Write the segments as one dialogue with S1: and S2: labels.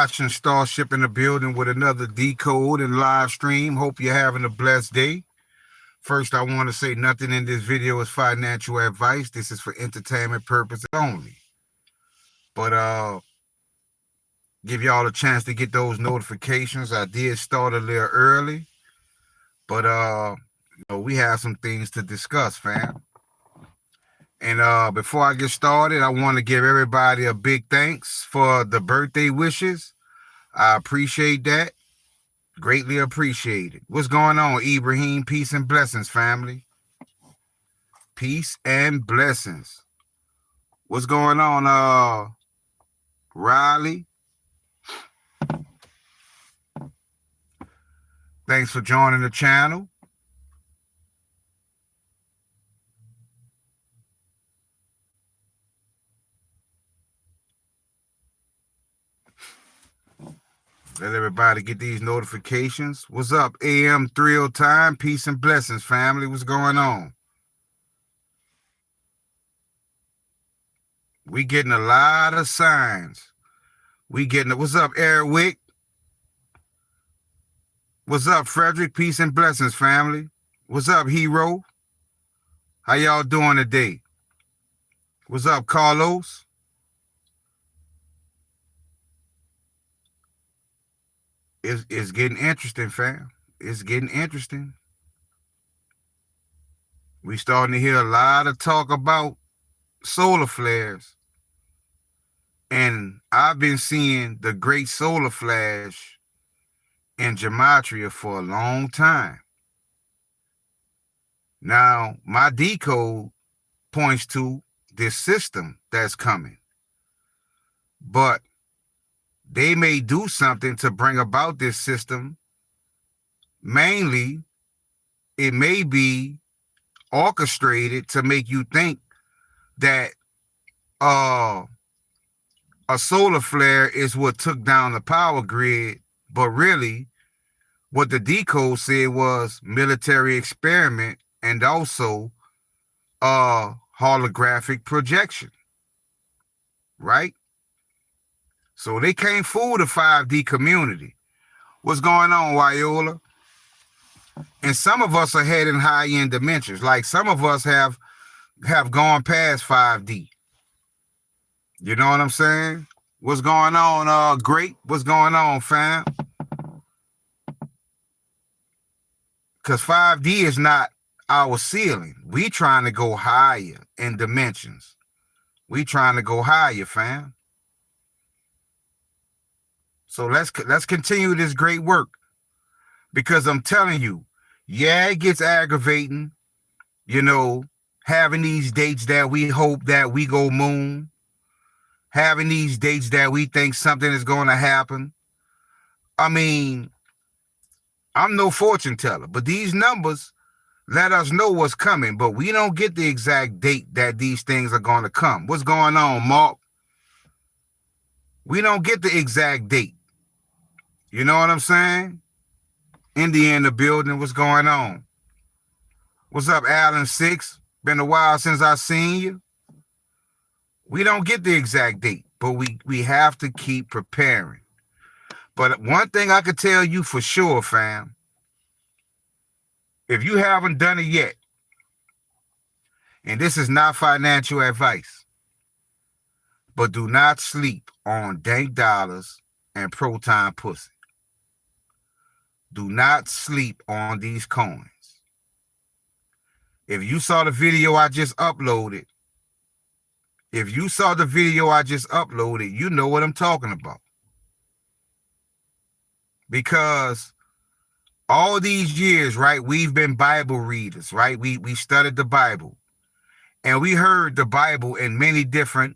S1: watching Starship in the building with another decode and live stream. Hope you're having a blessed day. First, I want to say nothing in this video is financial advice. This is for entertainment purposes only. But give y'all a chance to get those notifications. I did start a little early, but we have some things to discuss, fam. And before I get started, I want to give everybody a big thanks for the birthday wishes. I appreciate that. Greatly appreciated. What's going on, Ibrahim? Peace and blessings, family. Peace and blessings. What's going on, Riley? Thanks for joining the channel. Let everybody get these notifications. What's up, AM Thrill Time? Peace and blessings, family. What's going on? We getting a lot of signs. What's up, Eric? What's up, Frederick? Peace and blessings, family. What's up, Hero? How y'all doing today? What's up, Carlos? It's getting interesting, fam. It's getting interesting. We starting to hear a lot of talk about solar flares. And I've been seeing the great solar flash in gematria for a long time. Now, my decode points to this system that's coming. But they may do something to bring about this system. Mainly, it may be orchestrated to make you think that a solar flare is what took down the power grid, but really what the decode said was military experiment and also holographic projection, right? So they can't fool the 5D community. What's going on, Wyola? And some of us are heading high-end dimensions. Like some of us have gone past 5D. You know what I'm saying? What's going on, Great? What's going on, fam? Because 5D is not our ceiling. We trying to go higher in dimensions. We trying to go higher, fam. So let's continue this great work. Because I'm telling you, yeah, it gets aggravating, having these dates that we hope that we go moon, having these dates that we think something is going to happen. I mean, I'm no fortune teller, but these numbers let us know what's coming, but we don't get the exact date that these things are going to come. What's going on, Mark? We don't get the exact date. You know what I'm saying? India in the building. What's going on? What's up, Alan 6? Been a while since I seen you. We don't get the exact date, but we have to keep preparing. But one thing I could tell you for sure, fam, if you haven't done it yet, and this is not financial advice, but do not sleep on dank dollars and proton pussy. Do not sleep on these coins. If you saw the video I just uploaded, you know what I'm talking about. Because all these years, right, we've been Bible readers, right? We studied the Bible. And we heard the Bible in many different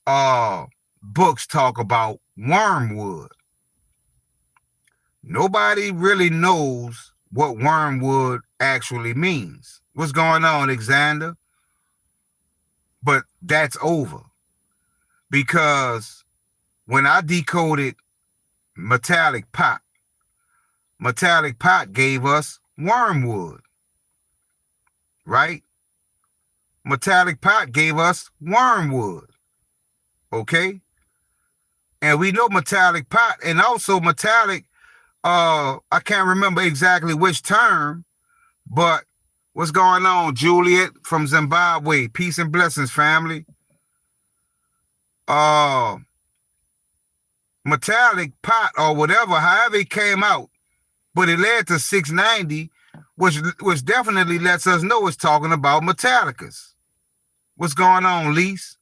S1: books talk about wormwood. Nobody really knows what wormwood actually means. What's going on, Alexander? But that's over. Because when I decoded metallic pot gave us wormwood, right? Metallic pot gave us wormwood, okay? And we know metallic pot, and also metallic, I can't remember exactly which term, but what's going on, Juliet from Zimbabwe? Peace and blessings, family. Metallic pot or whatever, however it came out, but it led to 690, which definitely lets us know it's talking about Metallicas. What's going on, Lise?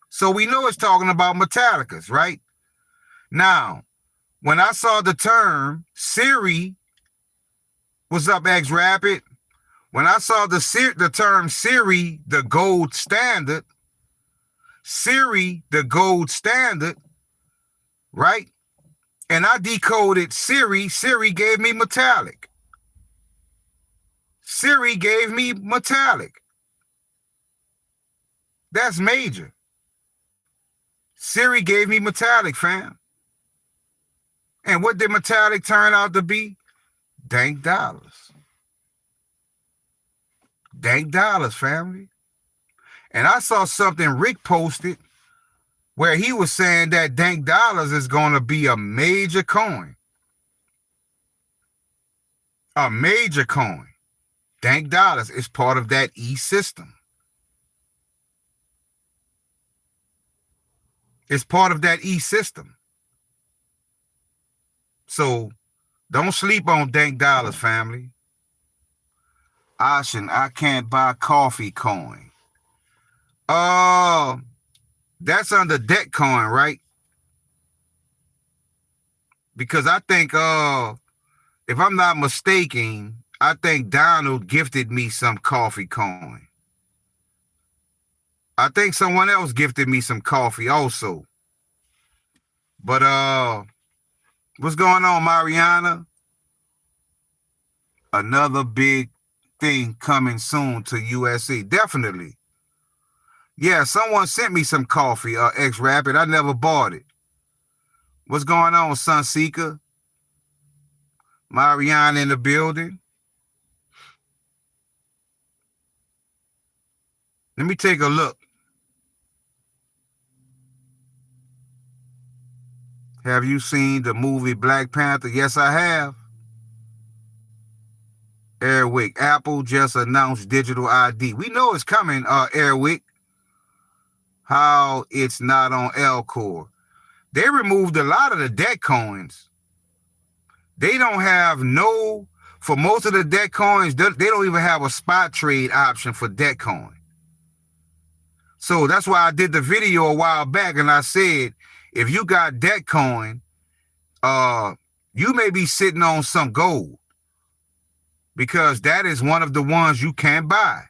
S1: So we know it's talking about Metallicas, right? Now, when I saw the term Siri, what's up, X Rapid? When I saw the term Siri, the gold standard, Siri, the gold standard, right? And I decoded Siri, Siri gave me metallic. Siri gave me metallic. That's major. Siri gave me metallic, fam. And what did metallic turn out to be? Dank dollars. Dank dollars, family. And I saw something Rick posted where he was saying that dank dollars is going to be a major coin. A major coin. Dank dollars is part of that E-system. It's part of that E-system. So don't sleep on dank dollars, family. Ocean, I can't buy coffee coin. That's under debt coin, right? Because I think, if I'm not mistaken, I think Donald gifted me some coffee coin. I think someone else gifted me some coffee also. But what's going on, Mariana? Another big thing coming soon to USC. Definitely. Yeah, someone sent me some coffee, X Rapid. I never bought it. What's going on, Sunseeker? Mariana in the building. Let me take a look. Have you seen the movie Black Panther? Yes, I have. Airwick, Apple just announced digital ID. We know it's coming, Airwick. How it's not on Elcor. They removed a lot of the debt coins. They don't have for most of the debt coins, they don't even have a spot trade option for debt coin. So that's why I did the video a while back and I said, if you got debt coin, you may be sitting on some gold because that is one of the ones you can't buy.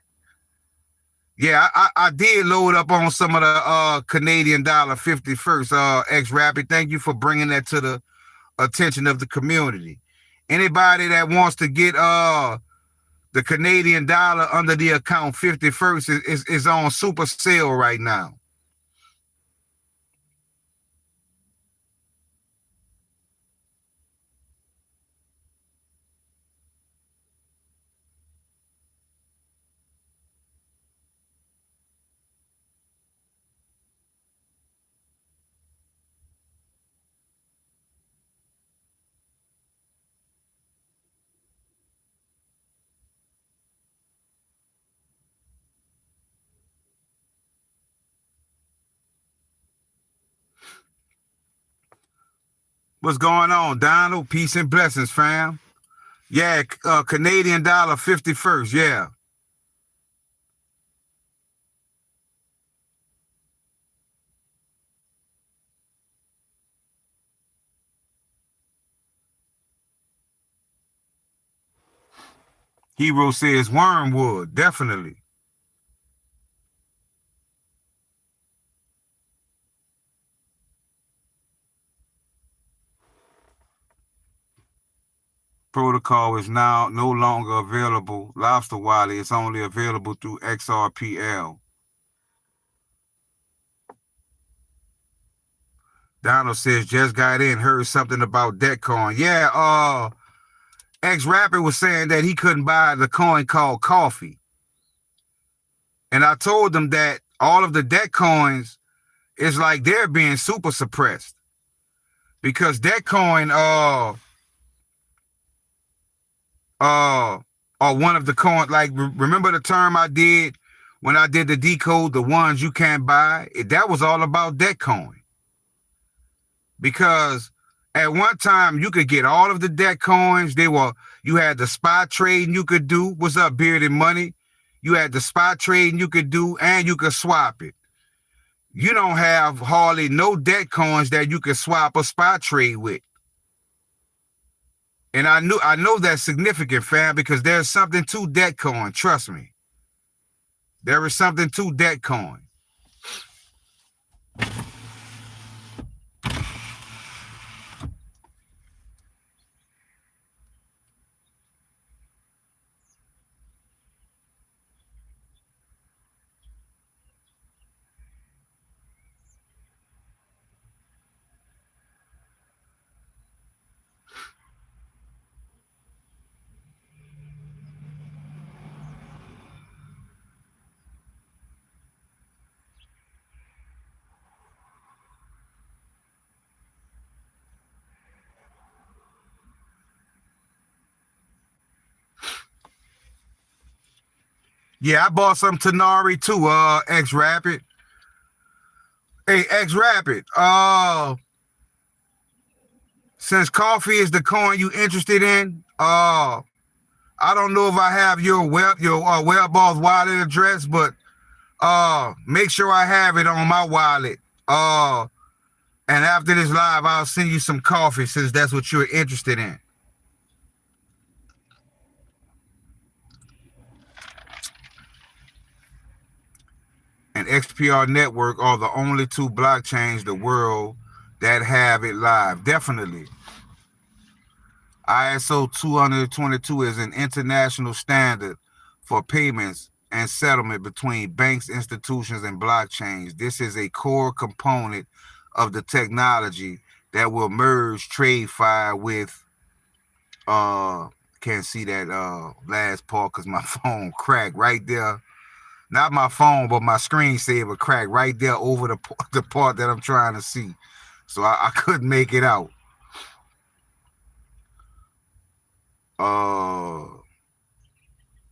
S1: Yeah, I did load up on some of the Canadian dollar 51st. X Rapid, thank you for bringing that to the attention of the community. Anybody that wants to get the Canadian dollar under the account 51st is on super sale right now. What's going on, Donald? Peace and blessings, fam. Yeah, Canadian dollar 51st, yeah. Hero says Wormwood, definitely. Protocol is now no longer available. Lobster Wallet is only available through XRPL. Donald says, just got in, heard something about debt coin. Yeah, X Rapper was saying that he couldn't buy the coin called coffee. And I told them that all of the debt coins is like they're being super suppressed. because that coin or one of the coins, like remember the term I did when I did the decode, the ones you can't buy? That was all about that coin. Because at one time you could get all of the debt coins. You had the spot trading you could do. What's up, Bearded Money? You had the spot trading you could do, and you could swap it. You don't have hardly no debt coins that you can swap a spot trade with. And I know that's significant, fam, because there's something to debt coin. Trust me. There is something to debt coin. Yeah, I bought some Tanari too, X Rapid. Hey, X Rapid, since coffee is the coin you interested in, I don't know if I have your Wellballs wallet address, but make sure I have it on my wallet. And after this live, I'll send you some coffee since that's what you're interested in. And XPR Network are the only two blockchains in the world that have it live. Definitely. ISO 222 is an international standard for payments and settlement between banks, institutions, and blockchains. This is a core component of the technology that will merge TradeFi with can't see that last part because my phone cracked right there. Not my phone, but my screensaver cracked right there over the part that I'm trying to see. So I couldn't make it out.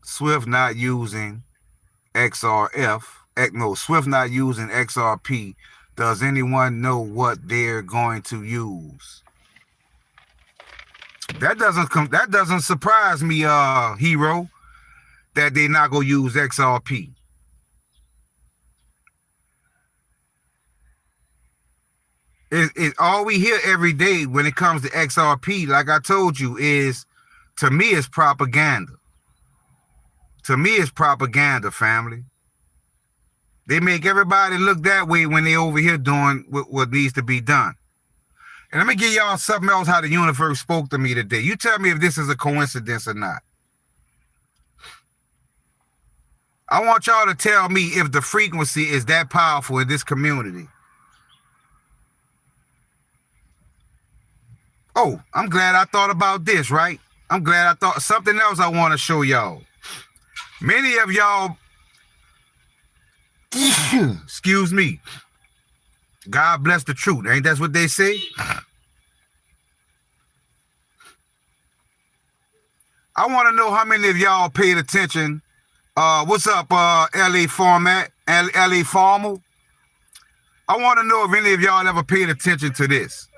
S1: Swift not using XRF. No, Swift not using XRP. Does anyone know what they're going to use? That doesn't surprise me, Hero, that they're not gonna use XRP. It all we hear every day when it comes to XRP, like I told you, is to me it's propaganda. To me it's propaganda, family. They make everybody look that way when they over here doing what needs to be done. And let me give y'all something else how the universe spoke to me today. You tell me if this is a coincidence or not. I want y'all to tell me if the frequency is that powerful in this community. Oh, I'm glad I thought about this, right? I'm glad I thought something else I want to show y'all. Many of y'all, excuse me, God bless the truth. Ain't that what they say? I want to know how many of y'all paid attention. What's up, LA Format, LA Formal? I want to know if any of y'all ever paid attention to this.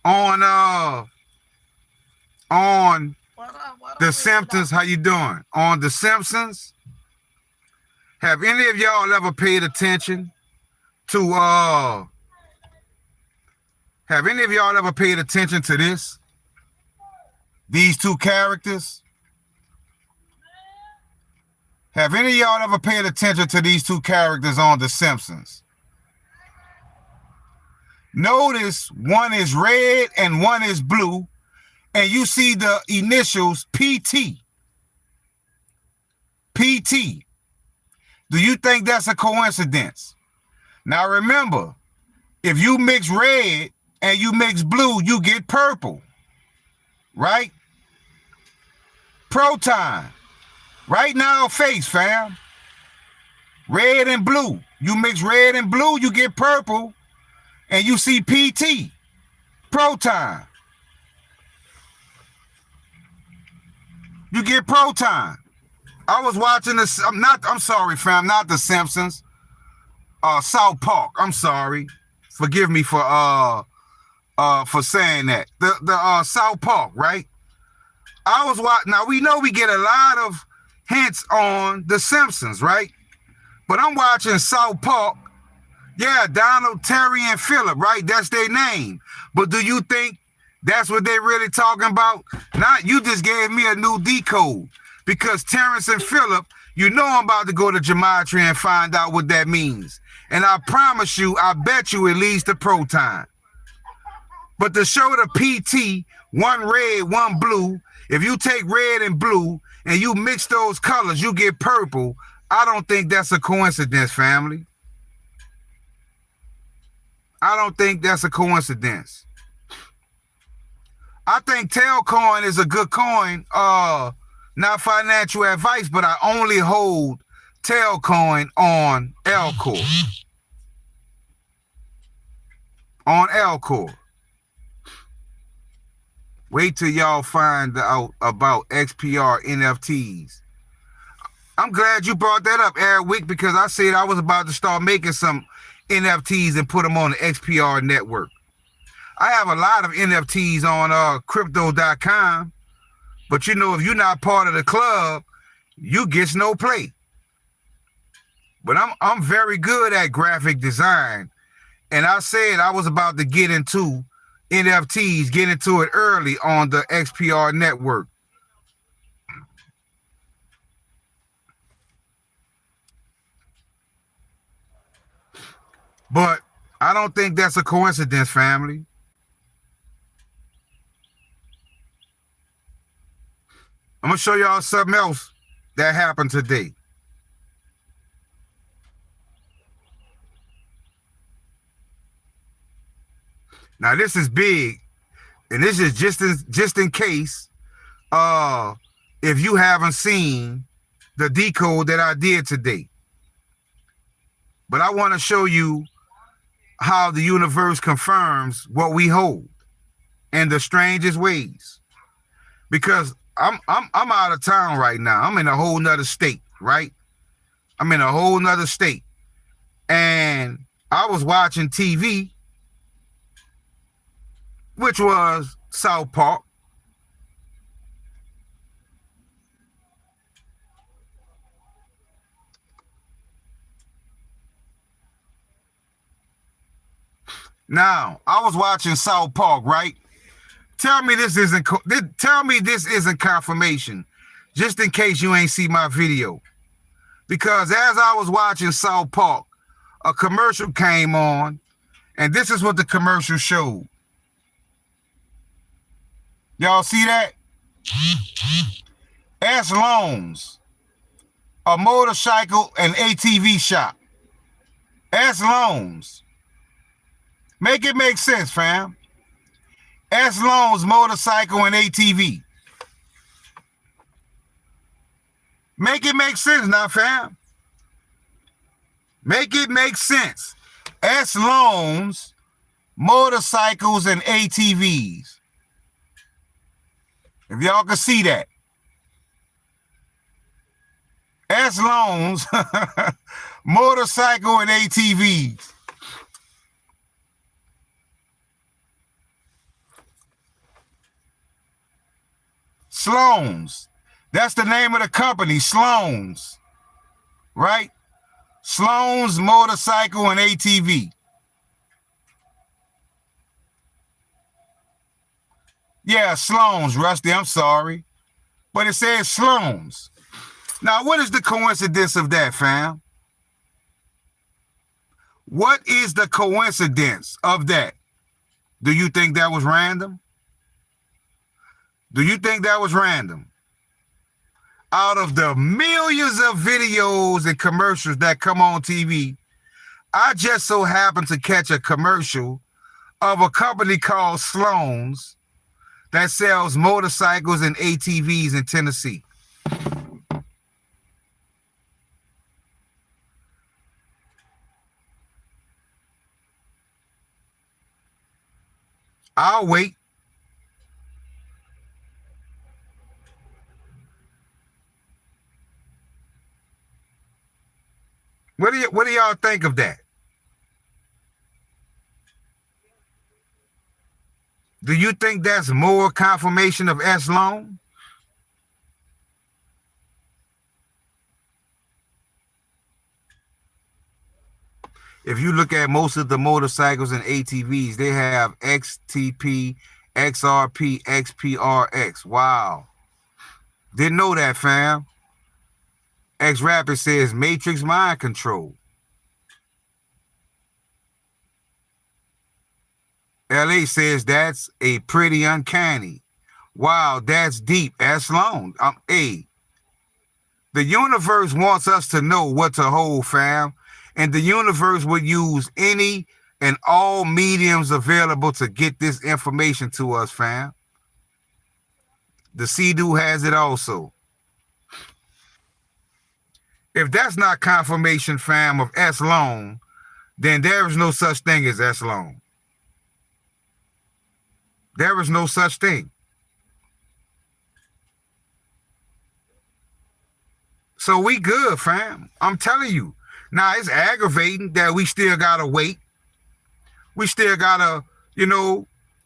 S1: On The Simpsons, how you doing? On The Simpsons, have any of y'all ever paid attention to have any of y'all ever paid attention to this? These two characters? Have any of y'all ever paid attention to these two characters on The Simpsons? Notice one is red and one is blue, and you see the initials PT. PT. Do you think that's a coincidence? Now remember, if you mix red and you mix blue, you get purple, right? Proton. Right now, face, fam. Red and blue. You mix red and blue, you get purple, and you see PT. Pro time. You get pro time. I was watching this. I'm sorry, fam. Not The Simpsons. South Park. I'm sorry. Forgive me for saying that. The South Park, right? I was watching. Now we know we get a lot of hints on The Simpsons, right? But I'm watching South Park. Yeah, Donald, Terry, and Philip, right? That's their name. But do you think that's what they really talking about? Not you just gave me a new decode. Because Terrence and Philip, you know I'm about to go to gematria and find out what that means. And I promise you, I bet you it leads to pro time. But to show the PT, one red, one blue, if you take red and blue and you mix those colors, you get purple. I don't think that's a coincidence, family. I don't think that's a coincidence. I think Tailcoin is a good coin. Not financial advice, but I only hold Tailcoin on Alcor. On Alcor. Wait till y'all find out about XPR NFTs. I'm glad you brought that up, Eric, because I said I was about to start making some NFTs and put them on the XPR network. I have a lot of NFTs on crypto.com, but you know, if you're not part of the club, you get no play. But I'm very good at graphic design, and I said I was about to get into NFTs, get into it early on the XPR network. But I don't think that's a coincidence, family. I'm going to show y'all something else that happened today. Now, this is big, and this is just in case if you haven't seen the decode that I did today. But I want to show you how the universe confirms what we hold in the strangest ways. Because I'm out of town right now. I'm in a whole nother state, right? I'm in a whole nother state. And I was watching TV, which was South Park. Now, I was watching South Park, right? Tell me this isn't confirmation, just in case you ain't see my video. Because as I was watching South Park, a commercial came on, and this is what the commercial showed. Y'all see that? S Loans, a motorcycle and ATV shop. S Loans. Make it make sense, fam. S Loans, motorcycle, and ATV. Make it make sense now, fam. Make it make sense. S Loans, motorcycles, and ATVs. If y'all can see that. S Loans, motorcycle, and ATVs. Sloan's. That's the name of the company, Sloan's. Right? Sloan's motorcycle and ATV. Yeah, Sloan's, Rusty, I'm sorry. But it says Sloan's. Now, what is the coincidence of that, fam? What is the coincidence of that? Do you think that was random? Do you think that was random? Out of the millions of videos and commercials that come on TV, I just so happened to catch a commercial of a company called Sloan's that sells motorcycles and ATVs in Tennessee. I'll wait. What do y'all think of that? Do you think that's more confirmation of S Loan? If you look at most of the motorcycles and ATVs, they have XTP, XRP, XPRX. Wow. Didn't know that, fam. X Rapid says Matrix Mind Control. LA says that's a pretty uncanny. Wow, that's deep. That's long. The universe wants us to know what to hold, fam. And the universe would use any and all mediums available to get this information to us, fam. The Sea-Doo has it also. If that's not confirmation, fam, of S Loan, then there is no such thing as S Loan. There is no such thing. So we good, fam. I'm telling you. Now, it's aggravating that we still got to wait. We still got to,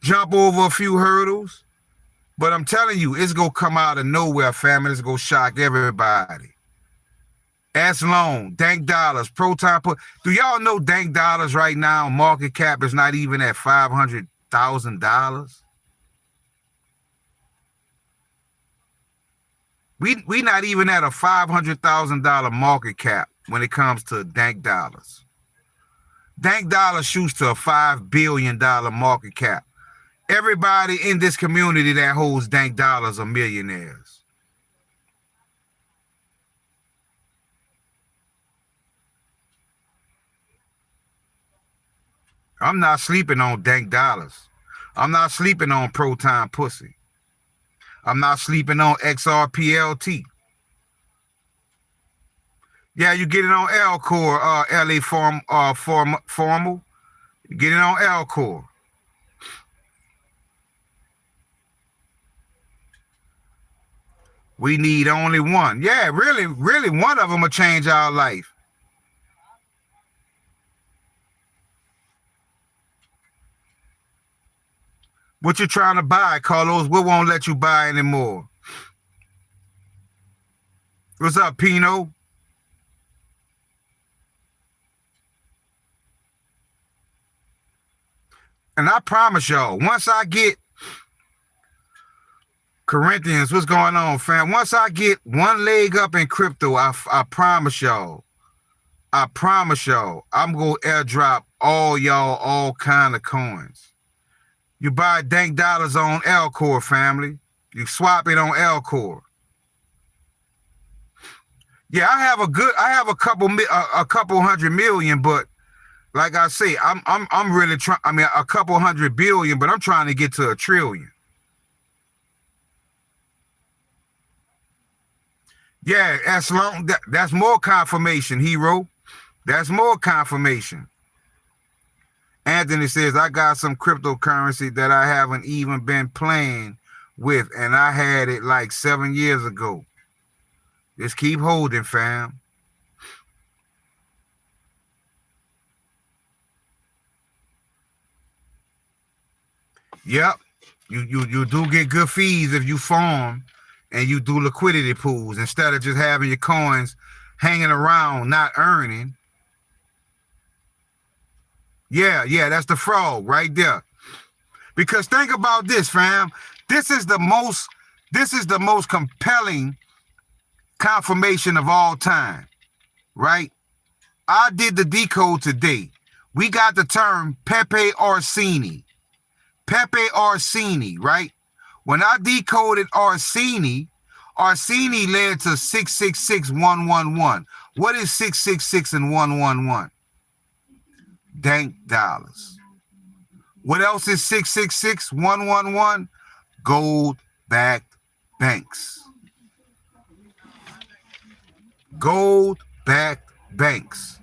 S1: jump over a few hurdles. But I'm telling you, it's going to come out of nowhere, fam. It's going to shock everybody. S Loan, Dank Dollars, Proton. Do y'all know Dank Dollars right now, market cap is not even at $500,000? We not even at a $500,000 market cap when it comes to Dank Dollars. Dank Dollars shoots to a $5 billion market cap. Everybody in this community that holds Dank Dollars are millionaires. I'm not sleeping on Dank Dollars. I'm not sleeping on Proton Pussy. I'm not sleeping on XRPLT. Yeah, you get it on L-Core, LA Formal. You get it on L-Core. We need only one. Yeah, really, one of them will change our life. What you trying to buy, Carlos? What won't let you buy anymore? What's up, Pino? And I promise y'all, once I get Corinthians, what's going on, fam? Once I get one leg up in crypto, I promise y'all, I'm going to airdrop all y'all all kind of coins. You buy Dank Dollars on L-Core, family. You swap it on L-Core. Yeah, I have a couple hundred million, but like I say, I'm really trying. I mean, a couple hundred billion, but I'm trying to get to $1 trillion. Yeah, that's more confirmation, hero. That's more confirmation. Anthony says, I got some cryptocurrency that I haven't even been playing with, and I had it like 7 years ago. Just keep holding, fam. Yep. You do get good fees if you farm and you do liquidity pools instead of just having your coins hanging around not earning. Yeah, that's the fraud right there. Because think about this, fam. This is the most compelling confirmation of all time, right? I did the decode today. We got the term Pepe Orsini. Pepe Orsini, right? When I decoded Orsini led to 666111. What is 666 and 111? Dank Dollars. What else is 666 111? Gold-backed banks. Gold-backed banks.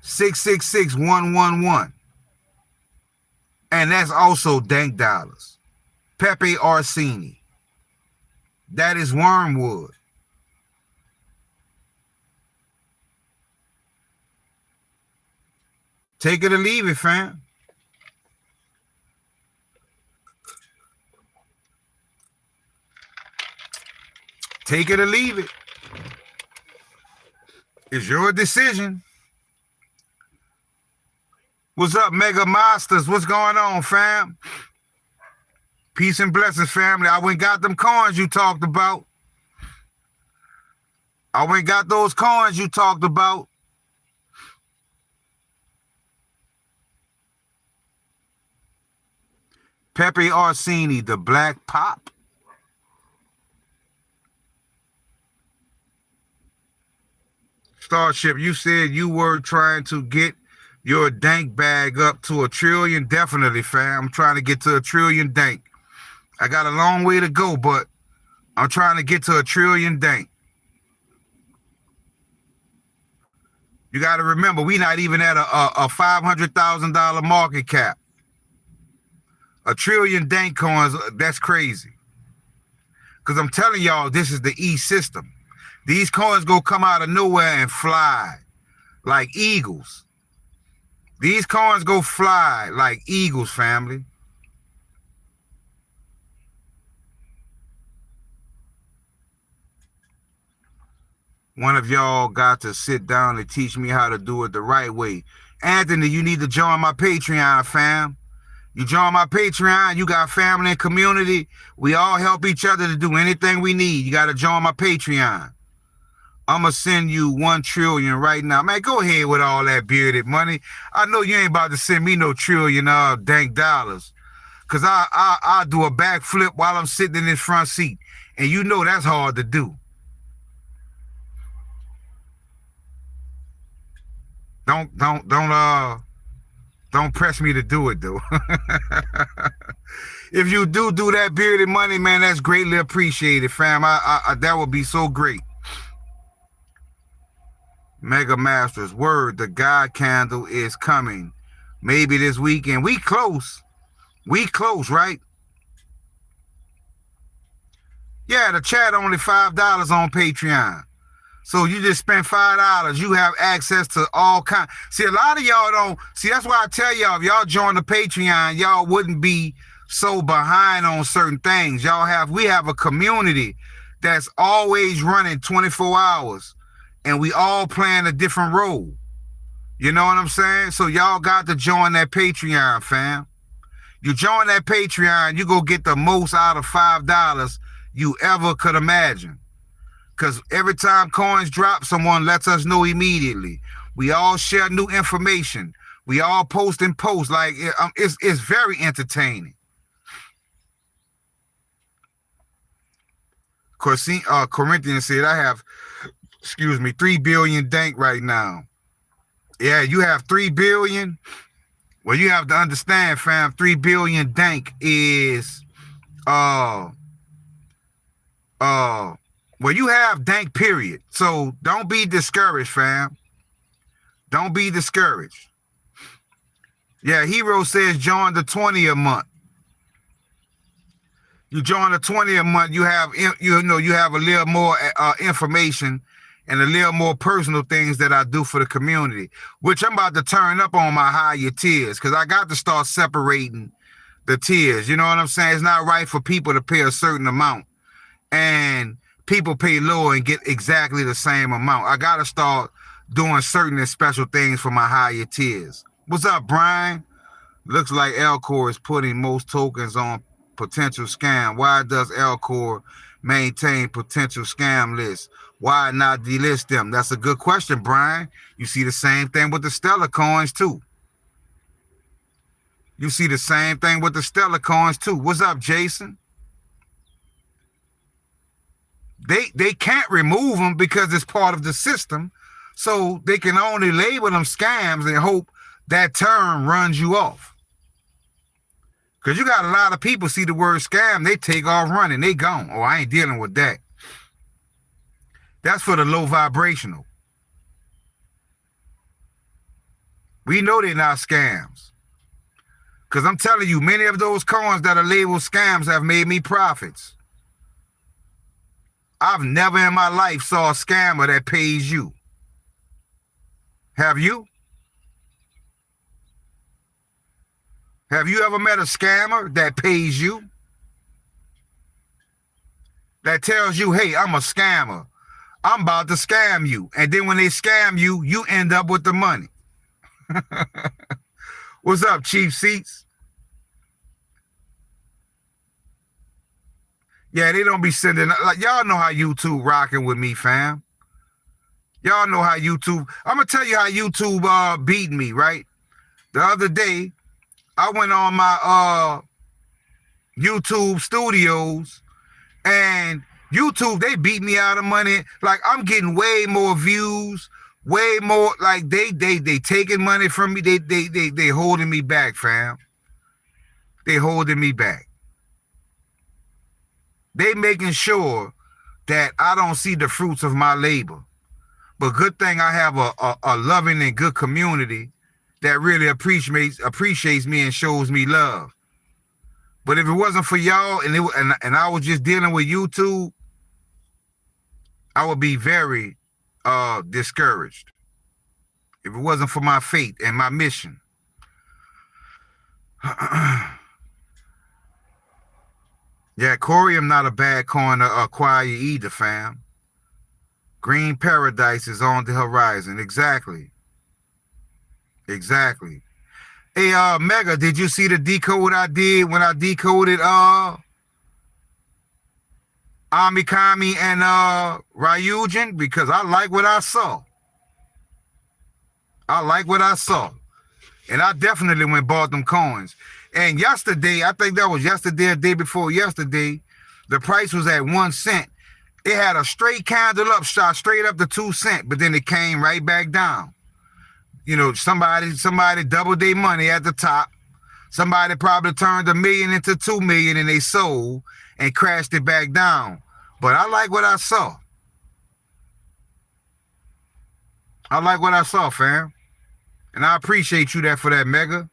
S1: 666 111. And that's also dank dollars. Pepe Orsini. That is Wormwood. Take it or leave it, fam. Take it or leave it. It's your decision. What's up, Mega Monsters? What's going on, fam? Peace and blessings, family. I went and got them coins you talked about. I went and got those coins you talked about. Pepe Orsini, the Black Pop. Starship, you said you were trying to get your dank bag up to 1 trillion. Definitely, fam. I'm trying to get to 1 trillion dank. I got a long way to go, but I'm trying to get to 1 trillion dank. You got to remember, we not even at a $500,000 market cap. 1 trillion dank coins, that's crazy. Because I'm telling y'all, this is the E system. These coins go come out of nowhere and fly like eagles. These coins go fly like eagles, family. One of y'all got to sit down and teach me how to do it the right way. Anthony, you need to join my Patreon, fam. You join my Patreon, you got family and community. We all help each other to do anything we need. You got to join my Patreon. I'm going to send you 1 trillion right now. Man, go ahead with all that bearded money. I know you ain't about to send me no trillion dank dollars. Because I'll do a backflip while I'm sitting in this front seat. And you know that's hard to do. Don't press me to do it, though. If you do that bearded money, man, that's greatly appreciated, fam. That would be so great. Mega Masters, word, the God candle is coming. Maybe this weekend. We close. We close, right? Yeah, the chat only $5 on Patreon. So you just spend $5. You have access to all kinds. See, a lot of y'all don't. See, that's why I tell y'all, if y'all join the Patreon, y'all wouldn't be so behind on certain things. We have a community that's always running 24 hours. And we all playing a different role. You know what I'm saying? So y'all got to join that Patreon, fam. You join that Patreon, you go get the most out of $5 you ever could imagine. Because every time coins drop, someone lets us know immediately. We all share new information. We all post and post. Like, it's very entertaining. Corinthians said, I have, 3 billion dank right now. Yeah, you have 3 billion. Well, you have to understand, fam, 3 billion dank is, well, you have dank, period. So don't be discouraged, fam. Don't be discouraged. Yeah, Hero says join the 20 a month. You join the 20 a month, you have a little more information and a little more personal things that I do for the community, which I'm about to turn up on my higher tiers because I got to start separating the tiers. You know what I'm saying? It's not right for people to pay a certain amount and people pay lower and get exactly the same amount. I got to start doing certain and special things for my higher tiers. What's up, Brian? Looks like Elcor is putting most tokens on potential scam. Why does Elcor maintain potential scam lists? Why not delist them? That's a good question, Brian. You see the same thing with the Stellar coins, too. You see the same thing with the Stellar coins, too. What's up, Jason? They can't remove them because it's part of the system. So they can only label them scams and hope that term runs you off. Because you got a lot of people see the word scam, they take off running. They gone. Oh, I ain't dealing with that. That's for the low vibrational. We know they're not scams. Because I'm telling you, many of those coins that are labeled scams have made me profits. I've never in my life saw a scammer that pays you. Have you? Have you ever met a scammer that pays you? That tells you, hey, I'm a scammer. I'm about to scam you. And then when they scam you, you end up with the money. What's up, Chief Seats? Yeah, they don't be sending, like, y'all know how YouTube rocking with me, fam. Y'all know how YouTube, I'm going to tell you how YouTube beat me, right? The other day, I went on my YouTube studios, and YouTube, they beat me out of money. Like, I'm getting way more views, way more, like, they taking money from me. They holding me back, fam. They holding me back. They making sure that I don't see the fruits of my labor. But good thing I have a loving and good community that really appreciates me and shows me love. But if it wasn't for y'all and I was just dealing with YouTube, I would be very discouraged. If it wasn't for my faith and my mission. Yeah, Corium not a bad coin to acquire either, fam. Green Paradise is on the horizon. Exactly. Exactly. Hey, Mega, did you see the decode I did when I decoded Amikami and Ryujin? Because I like what I saw. I like what I saw. And I definitely went and bought them coins. And yesterday, I think that was yesterday or day before yesterday, the price was at 1 cent. It had a straight candle up, shot straight up to 2 cents, but then it came right back down. You know, somebody doubled their money at the top. Somebody probably turned $1 million into $2 million and they sold and crashed it back down. But I like what I saw. I like what I saw, fam. And I appreciate you for that, Mega.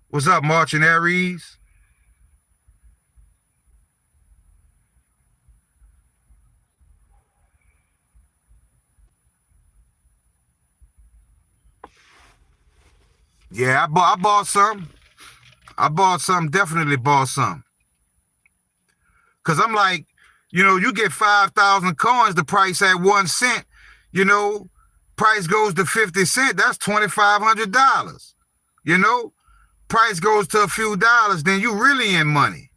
S1: What's up, Marching Aries? Yeah, I bought some. I bought some, definitely bought some. Because I'm like, you know, you get 5,000 coins, the price at 1 cent, you know, price goes to 50 cents, that's $2,500. You know, price goes to a few dollars, then you really in money.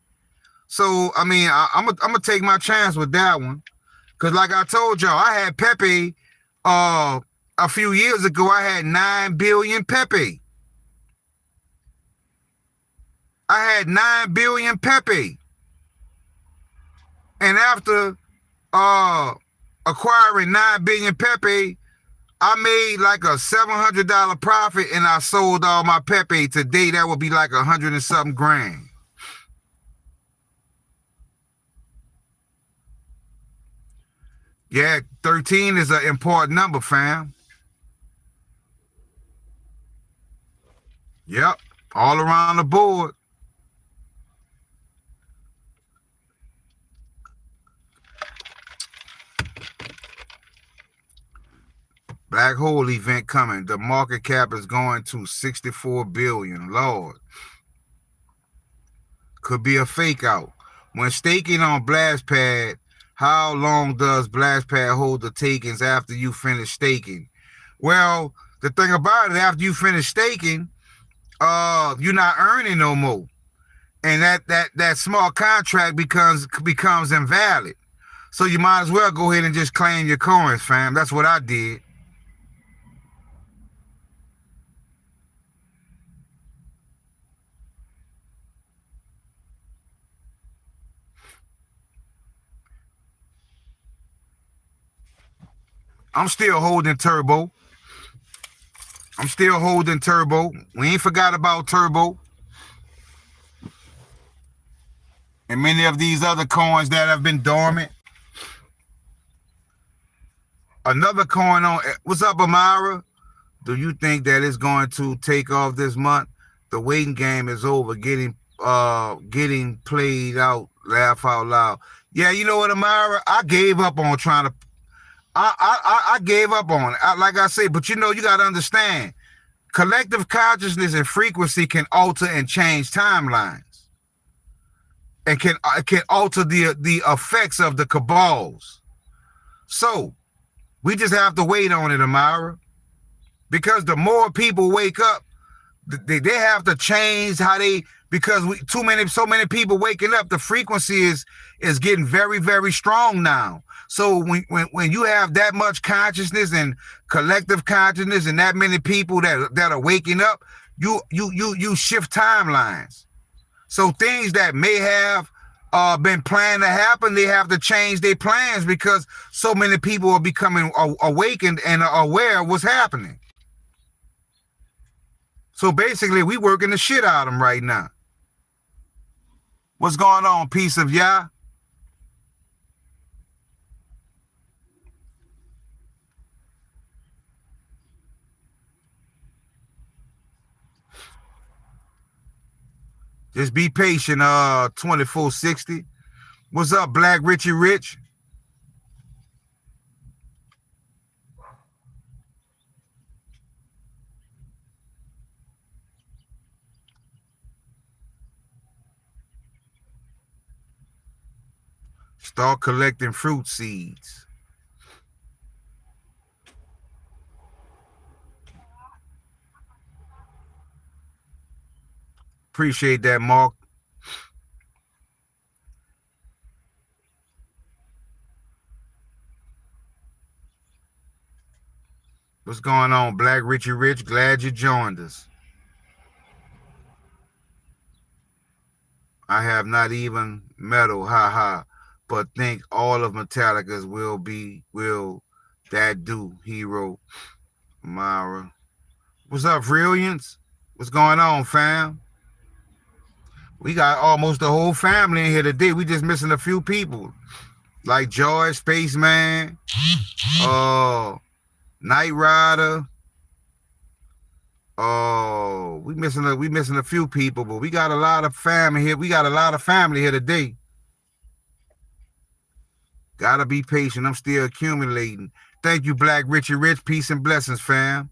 S1: So, I mean, I'm going to take my chance with that one. Because like I told y'all, I had Pepe a few years ago. I had 9 billion Pepe. I had 9 billion Pepe. And after acquiring 9 billion Pepe, I made like a $700 profit and I sold all my Pepe. Today, that would be like 100 and something grand. Yeah, 13 is an important number, fam. Yep, all around the board. Black hole event coming. The market cap is going to 64 billion. Lord. Could be a fake out. When staking on BlastPad, how long does BlastPad hold the takings after you finish staking? Well, the thing about it, after you finish staking, you're not earning no more. And that small contract becomes invalid. So you might as well go ahead and just claim your coins, fam. That's what I did. I'm still holding Turbo. I'm still holding Turbo. We ain't forgot about Turbo. And many of these other coins that have been dormant. Another coin on. What's up, Amara? Do you think that it's going to take off this month? The waiting game is over. Getting played out. Laugh out loud. Yeah, you know what, Amara? I gave up on trying to. I gave up on it. Like I say, but you know, you got to understand. Collective consciousness and frequency can alter and change timelines, and can alter the effects of the cabals. So we just have to wait on it, Amara, because the more people wake up, they have to change how they, because so many people waking up, the frequency is getting very, very strong now. So when you have that much consciousness and collective consciousness and that many people that are waking up, you shift timelines. So things that may have been planned to happen, they have to change their plans because so many people are becoming awakened and are aware of what's happening. So basically, we working the shit out of them right now. What's going on, Peace of Yah? Just be patient, 2460. What's up, Black Richie Rich? Start collecting fruit seeds. Appreciate that, Mark. What's going on, Black Richie Rich? Glad you joined us. I have not even metal, haha, but think all of Metallica's will that do, Hero, Mara. What's up, Brilliance? What's going on, fam? We got almost the whole family in here today. We just missing a few people, like George, Spaceman, Knight Rider. Oh, we missing a few people, but we got a lot of family here. We got a lot of family here today. Gotta be patient. I'm still accumulating. Thank you, Black Richie Rich. Peace and blessings, fam.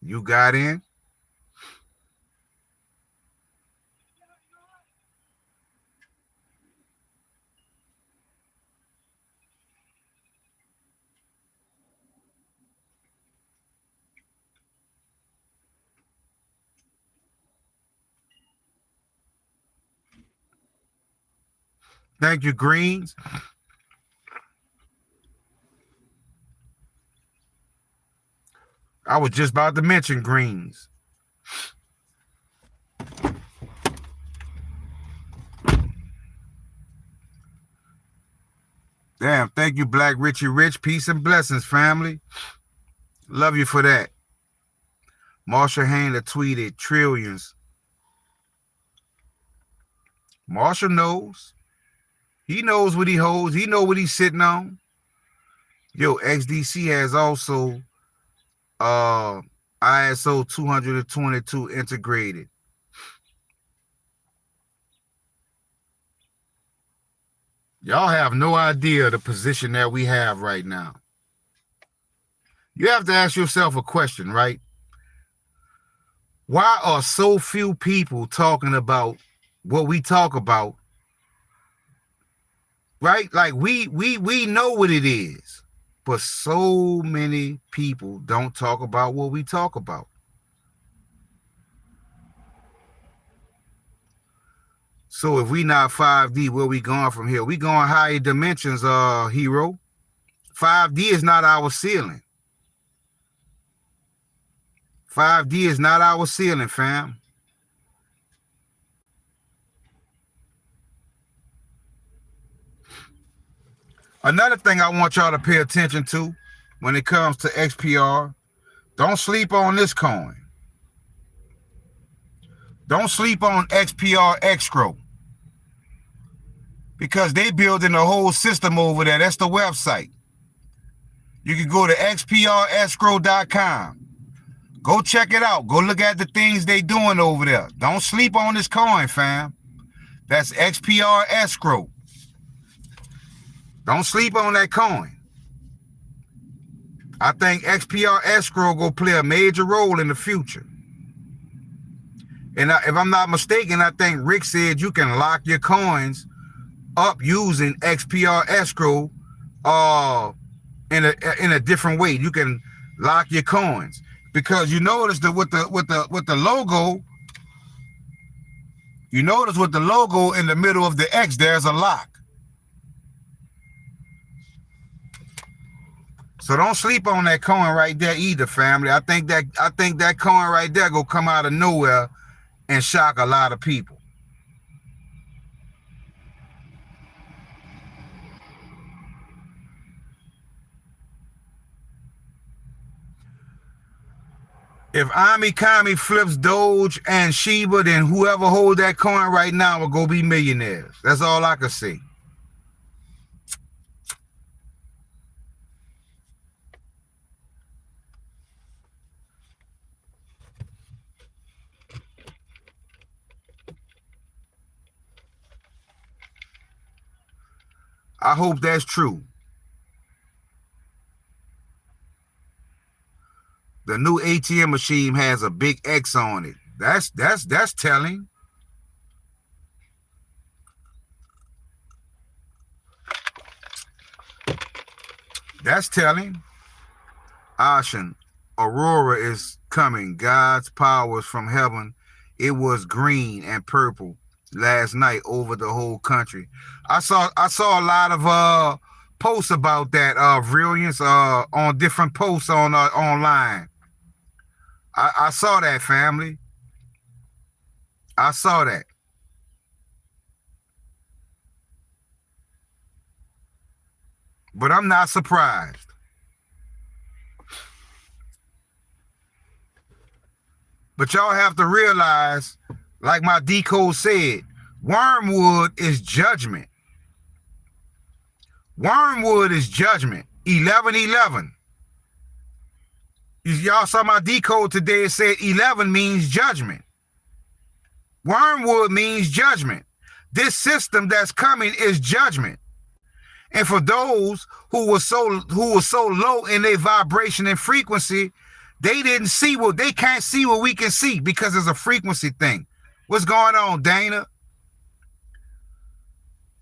S1: You got in? Thank you, Greens. I was just about to mention Greens. Damn, thank you, Black Richie Rich. Peace and blessings, family. Love you for that. Marshall Handler tweeted trillions. Marshall knows. He knows what he holds. He knows what he's sitting on. Yo, XDC has also ISO 222 integrated. Y'all have no idea the position that we have right now. You have to ask yourself a question, right? Why are so few people talking about what we talk about? Right? Like we know what it is, but so many people don't talk about what we talk about. So if we not 5D, where we going from here? We going higher dimensions, Hero. 5D is not our ceiling. 5D is not our ceiling, fam. Another thing I want y'all to pay attention to when it comes to XPR, don't sleep on this coin. Don't sleep on XPR Escrow, because they building a whole system over there. That's the website. You can go to xprescrow.com. Go check it out. Go look at the things they doing over there. Don't sleep on this coin, fam. That's XPR Escrow. Don't sleep on that coin. I think XPR Escrow will play a major role in the future. And if I'm not mistaken, I think Rick said you can lock your coins up using XPR Escrow in a different way. You can lock your coins, because you notice that with the logo, you notice with the logo in the middle of the X, there's a lock. So don't sleep on that coin right there either, family. I think that coin right there gonna come out of nowhere and shock a lot of people. If Ami Kami flips Doge and Shiba, then whoever hold that coin right now will go be millionaires. That's all I can say. I hope that's true. The new ATM machine has a big X on it. That's telling. That's telling. Ashen, Aurora is coming. God's powers from heaven. It was green and purple last night over the whole country. I saw a lot of posts about that brilliance on different posts on online. I saw that, family. I saw that. But I'm not surprised. But y'all have to realize, like my decode said, Wormwood is judgment. Wormwood is judgment. 1111. Y'all saw my decode today. It said 11 means judgment. Wormwood means judgment. This system that's coming is judgment. And for those who were so low in their vibration and frequency, they can't see what we can see, because it's a frequency thing. What's going on, Dana?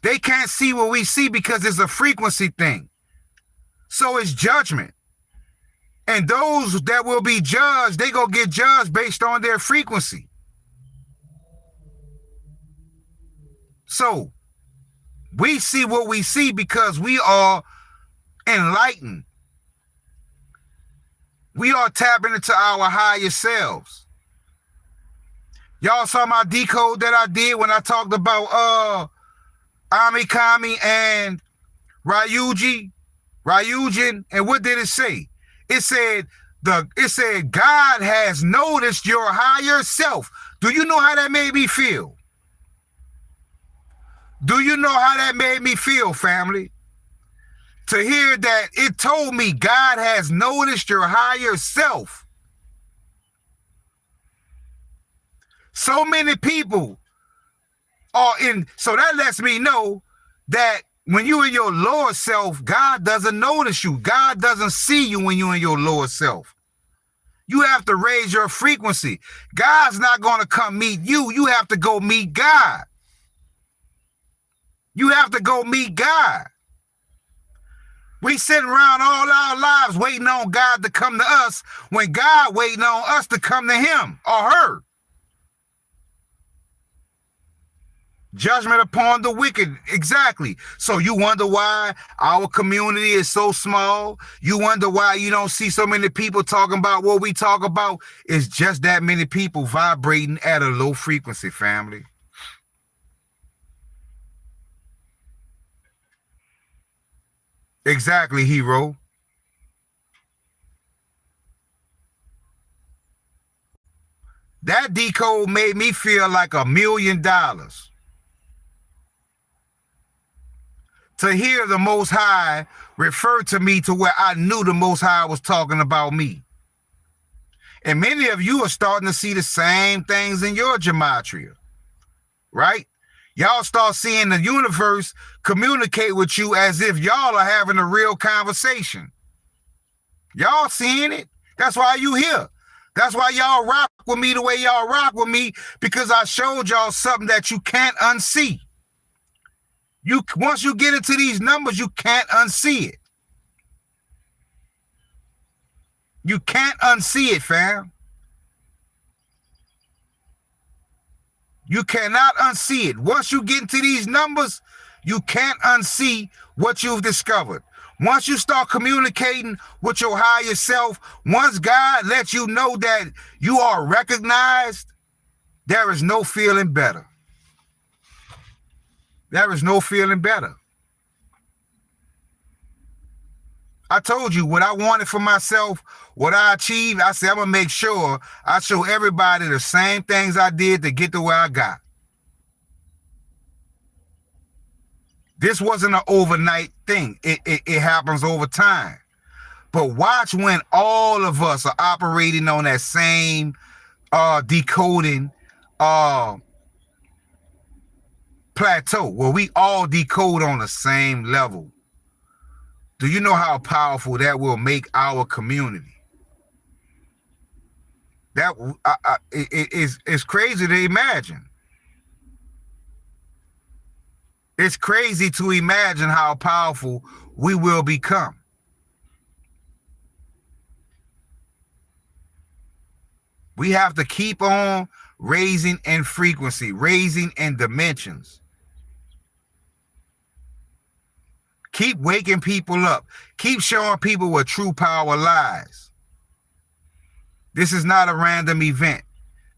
S1: They can't see what we see because it's a frequency thing. So it's judgment. And those that will be judged, they gonna get judged based on their frequency. So we see what we see because we are enlightened. We are tapping into our higher selves. Y'all saw my decode that I did when I talked about Ami Kami and Ryujin. And what did it say? It said God has noticed your higher self. Do you know how that made me feel? Do you know how that made me feel, family? To hear that it told me God has noticed your higher self. So many people are in, so that lets me know that when you're in your lower self, God doesn't notice you. God doesn't see you when you're in your lower self. You have to raise your frequency. God's not going to come meet you. You have to go meet God. You have to go meet God. We sit around all our lives waiting on God to come to us when God waiting on us to come to him or her. Judgment upon the wicked. Exactly. So you wonder why our community is so small. You wonder why you don't see so many people talking about what we talk about. It's just that many people vibrating at a low frequency, family. Exactly, hero. That decode made me feel like $1 million. To hear the Most High refer to me to where I knew the Most High was talking about me. And many of you are starting to see the same things in your gematria, right? Y'all start seeing the universe communicate with you as if y'all are having a real conversation. Y'all seeing it? That's why you here. That's why y'all rock with me the way y'all rock with me, because I showed y'all something that you can't unsee. Once you get into these numbers, you can't unsee it. You can't unsee it, fam. You cannot unsee it. Once you get into these numbers, you can't unsee what you've discovered. Once you start communicating with your higher self, once God lets you know that you are recognized, there is no feeling better. There is no feeling better. I told you what I wanted for myself, what I achieved. I said, I'm going to make sure I show everybody the same things I did to get to where I got. This wasn't an overnight thing. It happens over time. But watch when all of us are operating on that same decoding plateau, where we all decode on the same level. Do you know how powerful that will make our community? That it's crazy to imagine. It's crazy to imagine how powerful we will become. We have to keep on raising in frequency, raising in dimensions. Keep waking people up. Keep showing people where true power lies. This is not a random event.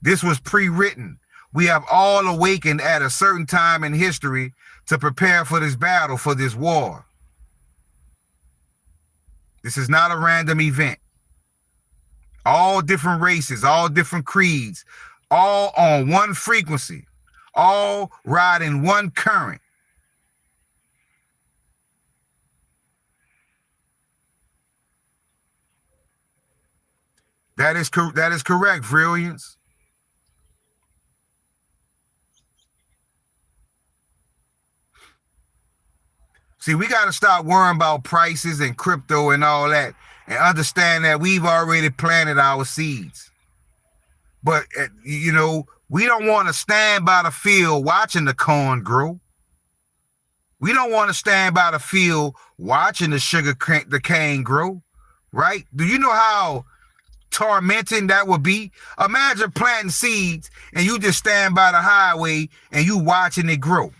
S1: This was pre-written. We have all awakened at a certain time in history to prepare for this battle, for this war. This is not a random event. All different races, all different creeds, all on one frequency, all riding one current. That is correct, brilliance. See, we got to stop worrying about prices and crypto and all that, and understand that we've already planted our seeds. But, you know, we don't want to stand by the field watching the corn grow. We don't want to stand by the field watching the cane grow, right? Do you know how tormenting that would be? Imagine planting seeds and you just stand by the highway and you watching it grow.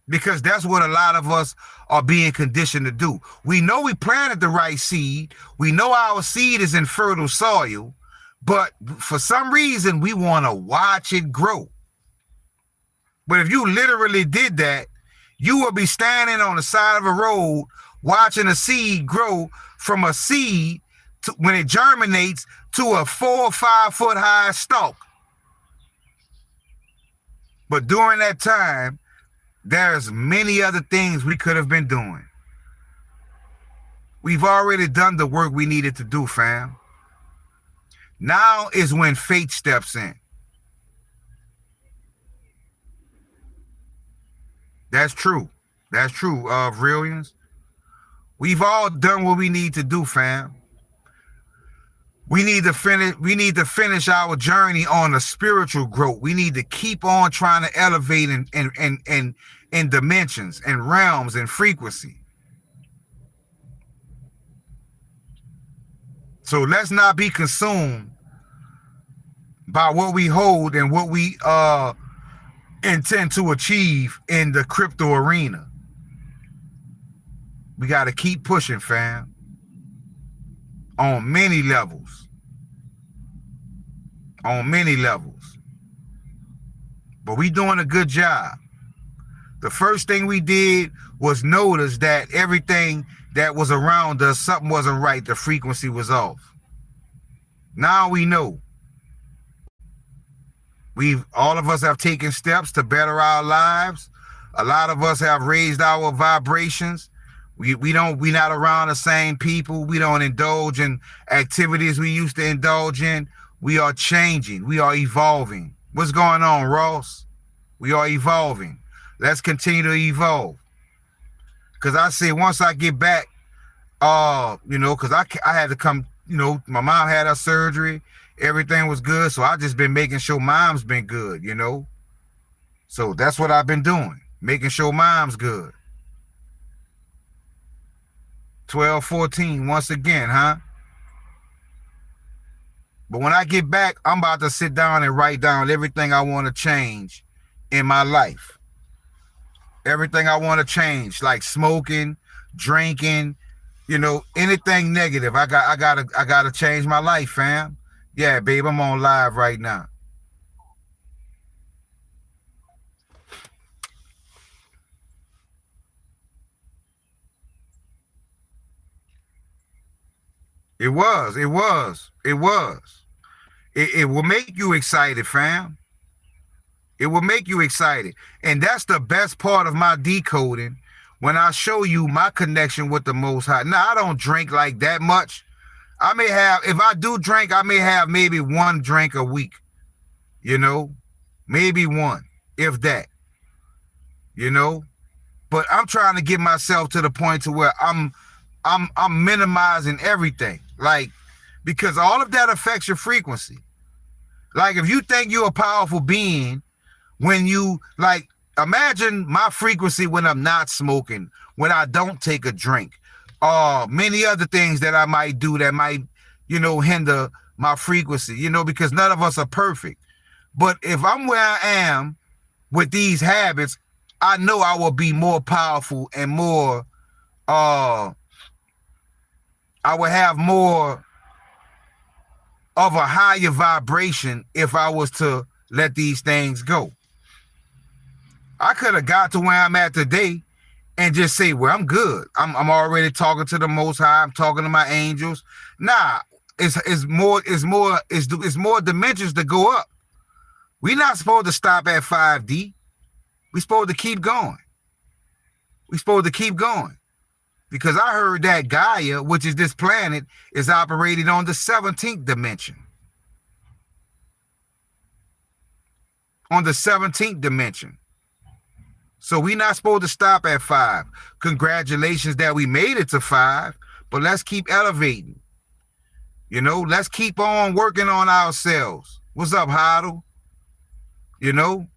S1: Because that's what a lot of us are being conditioned to do. We know we planted the right seed. We know our seed is in fertile soil, but for some reason we want to watch it grow. But if you literally did that, you would be standing on the side of a road watching a seed grow from a seed to, when it germinates, to a 4 or 5 foot high stalk. But during that time, there's many other things we could have been doing. We've already done the work we needed to do, fam. Now is when fate steps in. That's true. That's true, Brilliance. We've all done what we need to do, fam. We need to finish our journey on a spiritual growth. We need to keep on trying to elevate in dimensions and realms and frequency. So let's not be consumed by what we hold and what we intend to achieve in the crypto arena. We got to keep pushing, fam, on many levels. On many levels. But we doing a good job. The first thing we did was notice that everything that was around us, something wasn't right. The frequency was off. Now we know. All of us have taken steps to better our lives. A lot of us have raised our vibrations. We not around the same people. We don't indulge in activities we used to indulge in. We are changing. We are evolving. What's going on, Ross? We are evolving. Let's continue to evolve. Because I say once I get back, because I had to come, my mom had her surgery. Everything was good. So I just been making sure mom's been good, So that's what I've been doing. Making sure mom's good. 12:14 once again, huh? But when I get back, I'm about to sit down and write down everything I want to change in my life. Everything I want to change, like smoking, drinking, anything negative. I gotta change my life, fam. Yeah, babe, I'm on live right now. It was. It will make you excited, fam. It will make you excited. And that's the best part of my decoding, when I show you my connection with the Most High. Now, I don't drink like that much. I may have, if I do drink, I may have maybe one drink a week, maybe one, if that, but I'm trying to get myself to the point to where I'm minimizing everything, like, because all of that affects your frequency. Like, if you think you're a powerful being, when you, like, imagine my frequency when I'm not smoking, when I don't take a drink, many other things that I might do that might, hinder my frequency, because none of us are perfect. But if I'm where I am with these habits, I know I will be more powerful and more, I will have more of a higher vibration if I was to let these things go. I could have got to where I'm at today and just say, well, I'm good. I'm already talking to the Most High. I'm talking to my angels. Nah, it's more dimensions to go up. We're not supposed to stop at 5D. We're supposed to keep going. Because I heard that Gaia, which is this planet, is operating on the 17th dimension. On the 17th dimension. So we're not supposed to stop at 5. Congratulations that we made it to 5, but let's keep elevating. Let's keep on working on ourselves. What's up, Huddle? And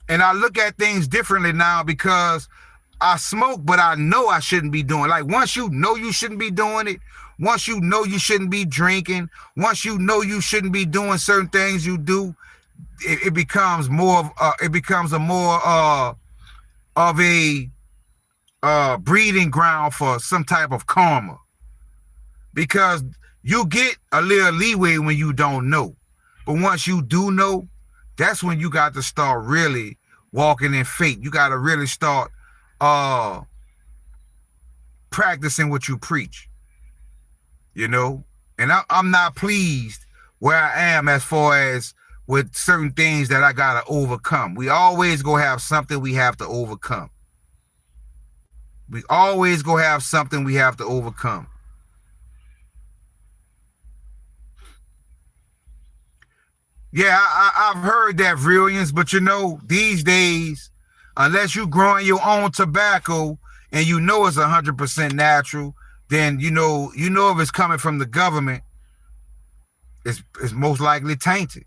S1: I look at things differently now because I smoke, but I know I shouldn't be doing it. Like, once you know you shouldn't be doing it, once you know you shouldn't be drinking, once you know you shouldn't be doing certain things you do, it becomes more of a breeding ground for some type of karma, because you get a little leeway when you don't know, but once you do know, that's when you got to start really walking in faith. You got to really start practicing what you preach, and I'm not pleased where I am as far as with certain things that I got to overcome. We always go have something we have to overcome. Yeah, I've heard that, brilliance, but these days, unless you growing your own tobacco and it's 100% natural, then if it's coming from the government, it's most likely tainted.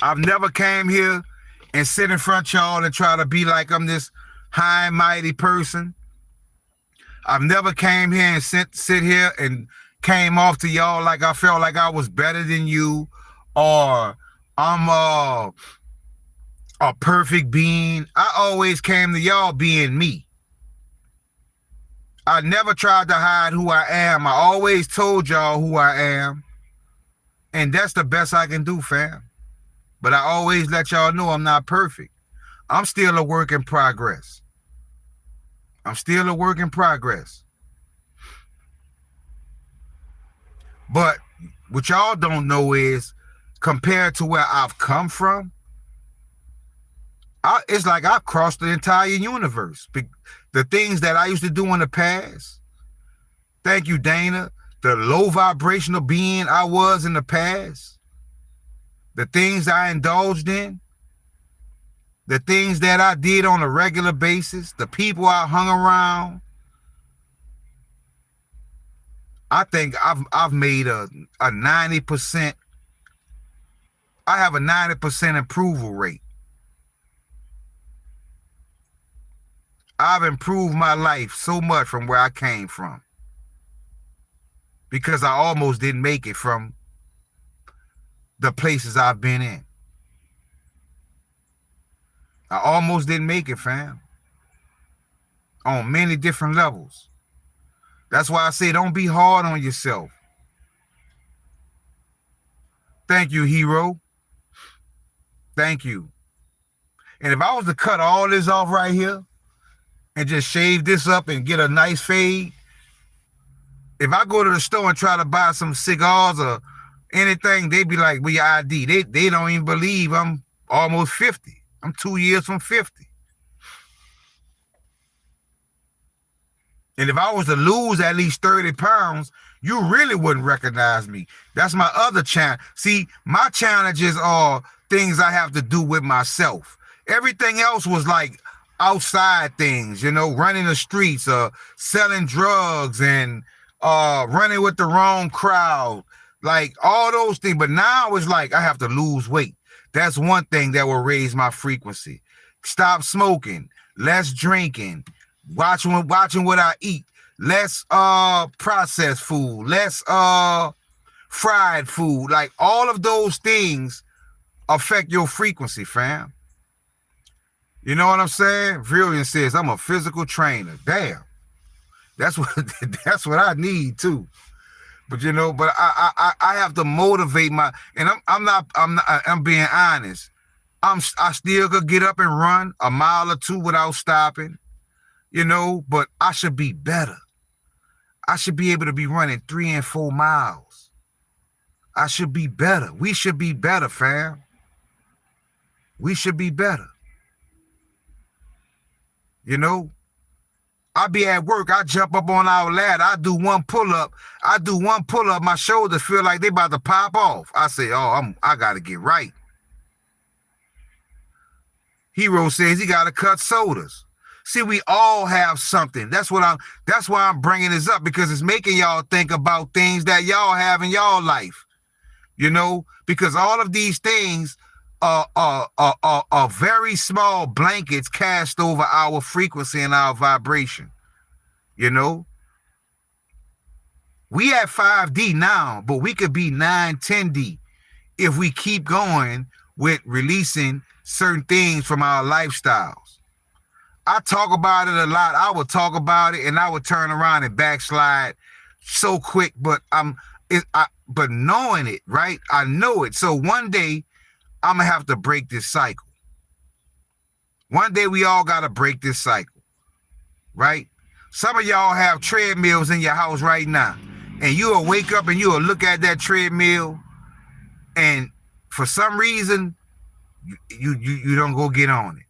S1: I've never came here and sit in front of y'all and try to be like I'm this high and mighty person. I've never came here and sit here and came off to y'all like I felt like I was better than you, or I'm a perfect being. I always came to y'all being me. I never tried to hide who I am. I always told y'all who I am. And that's the best I can do, fam. But I always let y'all know I'm not perfect. I'm still a work in progress. I'm still a work in progress. But what y'all don't know is, compared to where I've come from, it's like I've crossed the entire universe. The things that I used to do in the past, thank you, Dana, the low vibrational being I was in the past, the things I indulged in, the things that I did on a regular basis, the people I hung around, I think I've made a 90%, I have a 90% approval rate. I've improved my life so much from where I came from, because I almost didn't make it from the places I've been in. I almost didn't make it, fam, on many different levels. That's why I say don't be hard on yourself. Thank you, hero. Thank you. And if I was to cut all this off right here and just shave this up and get a nice fade, if I go to the store and try to buy some cigars or anything, they'd be like, "Well, your ID." They don't even believe I'm almost 50. I'm 2 years from 50. And if I was to lose at least 30 pounds, you really wouldn't recognize me. That's my other challenge. See, my challenges are things I have to do with myself. Everything else was like outside things, running the streets, selling drugs, and running with the wrong crowd, like all those things. But now it's like I have to lose weight. That's one thing that will raise my frequency. Stop smoking, less drinking, watching what I eat, less processed food, less fried food. Like all of those things affect your frequency, fam. You know what I'm saying? Brilliant says I'm a physical trainer. Damn, that's what that's what I need too. But I have to motivate and I'm being honest. I still could get up and run a mile or two without stopping, but I should be better. I should be able to be running 3 and 4 miles. I should be better. We should be better, fam. We should be better. I be at work. I jump up on our ladder. I do one pull up. My shoulders feel like they about to pop off. I say, oh, I got to get right. Hero says he got to cut sodas. See, we all have something. That's why I'm bringing this up, because it's making y'all think about things that y'all have in y'all life. Because all of these things are very small blankets cast over our frequency and our vibration. We at 5D now, but we could be 9, 10D if we keep going with releasing certain things from our lifestyles. I talk about it a lot. I would talk about it and I would turn around and backslide so quick, but but knowing it, right? I know it. So one day I'm gonna have to break this cycle. One day we all gotta break this cycle, right? Some of y'all have treadmills in your house right now, and you'll wake up and you'll look at that treadmill, and for some reason you don't go get on it.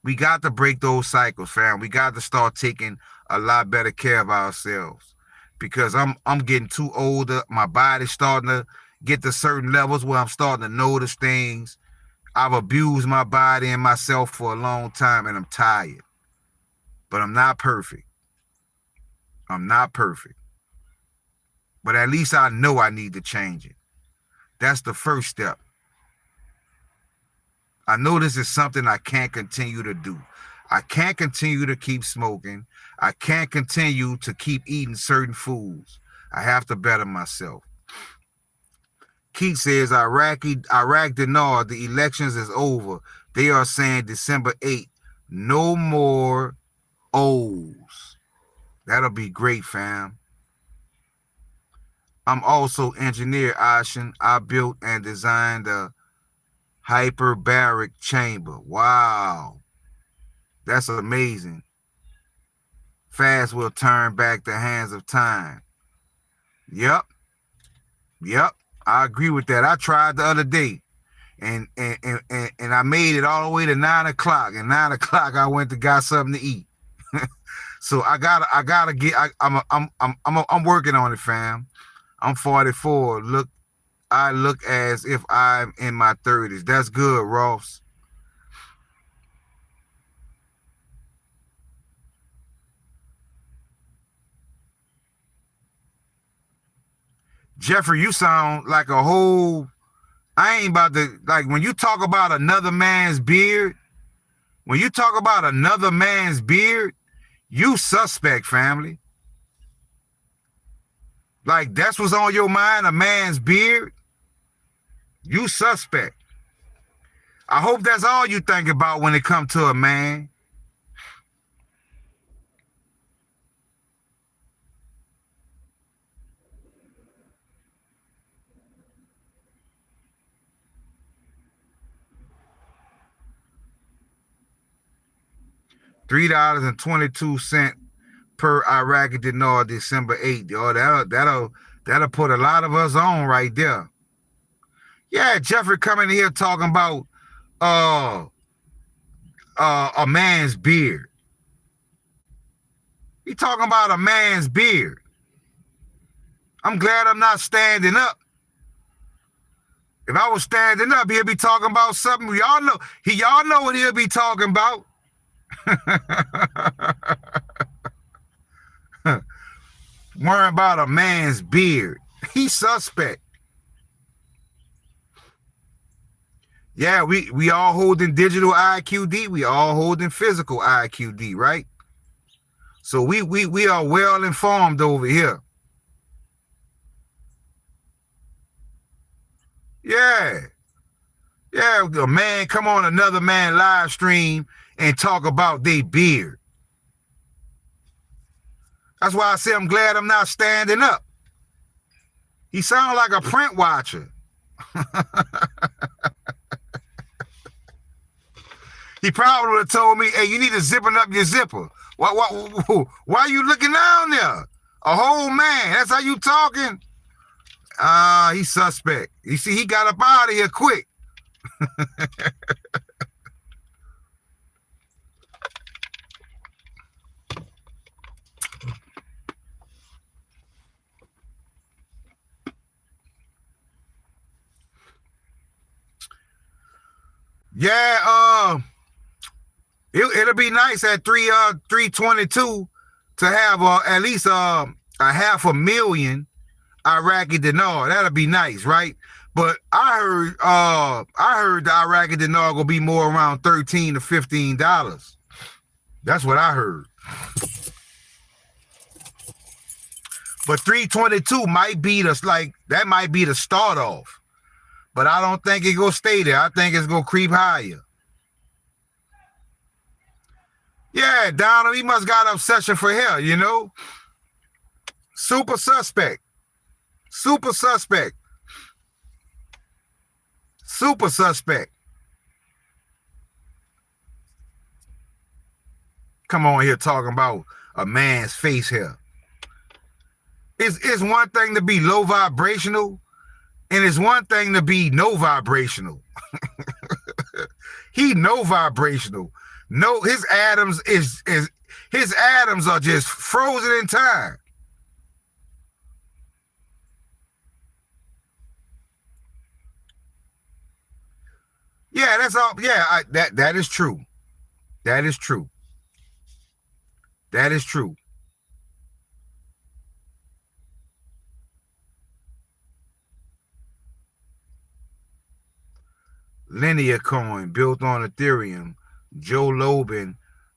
S1: We got to break those cycles, fam. We got to start taking a lot better care of ourselves, because I'm getting too older. My body's starting to get to certain levels where I'm starting to notice things. I've abused my body and myself for a long time, and I'm tired. But I'm not perfect. I'm not perfect. But at least I know I need to change it. That's the first step. I know this is something I can't continue to do. I can't continue to keep smoking. I can't continue to keep eating certain foods. I have to better myself. Keith says, Iraq Dinar, the elections is over. They are saying December 8th. No more O's. That'll be great, fam. I'm also engineer Ashen. I built and designed the hyperbaric chamber. Wow. That's amazing. Fast will turn back the hands of time. Yep. Yep. I agree with that. I tried the other day. And I made it all the way to 9 o'clock. And 9 o'clock I went to got something to eat. So I gotta get. I'm working on it, fam. I'm 44. I look as if I'm in my 30s. That's good, Ross. Jeffrey, you sound like a whole. I ain't about to like when you talk about another man's beard. When you talk about another man's beard, you suspect, family. Like that's what's on your mind, a man's beard. You suspect. I hope that's all you think about when it comes to a man. $3.22 per Iraqi dinar, December 8th. Oh, that'll put a lot of us on right there. Yeah, Jeffrey coming here talking about uh a man's beard. He talking about a man's beard. I'm glad I'm not standing up. If I was standing up, he'll be talking about something. Y'all know what he'll be talking about. Worrying about a man's beard. He's suspect. Yeah, we all holding digital IQD. We all holding physical IQD, right? So we are well informed over here. Yeah. Yeah, a man come on another man live stream and talk about their beard. That's why I say I'm glad I'm not standing up. He sounds like a print watcher. He probably would have told me, hey, you need to zipping up your zipper. Why are you looking down there? A whole man. That's how you talking? He's suspect. You see, he got up out of here quick. Yeah, it'll be nice at 322 to have at least a 500,000 Iraqi dinar. That'll be nice, right? But I heard the Iraqi dinar gonna be more around $13 to $15. That's what I heard. But 322 might be that might be the start off. But I don't think it gonna stay there. I think it's gonna creep higher. Yeah, Donald, he must got obsession for hair, you know? Super suspect. Super suspect. Super suspect. Come on here talking about a man's face hair. It's one thing to be low vibrational, and it's one thing to be no vibrational. He no vibrational. No, his atoms his atoms are just frozen in time. Yeah, that's all. Yeah, that is true. That is true. That is true. Linear coin built on Ethereum. Joe Lobin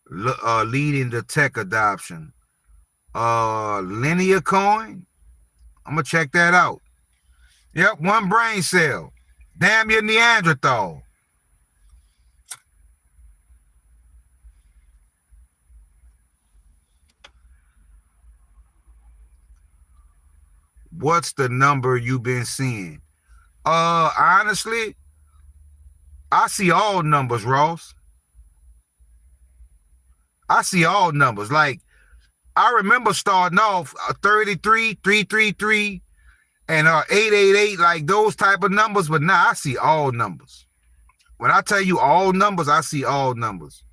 S1: leading the tech adoption. Linear coin. I'm gonna check that out. Yep, one brain cell. Damn your Neanderthal. What's the number you've been seeing? Honestly, I see all numbers, Ross. I see all numbers. Like, I remember starting off 33, 333, and 888, like those type of numbers, but now I see all numbers. When I tell you all numbers, I see all numbers.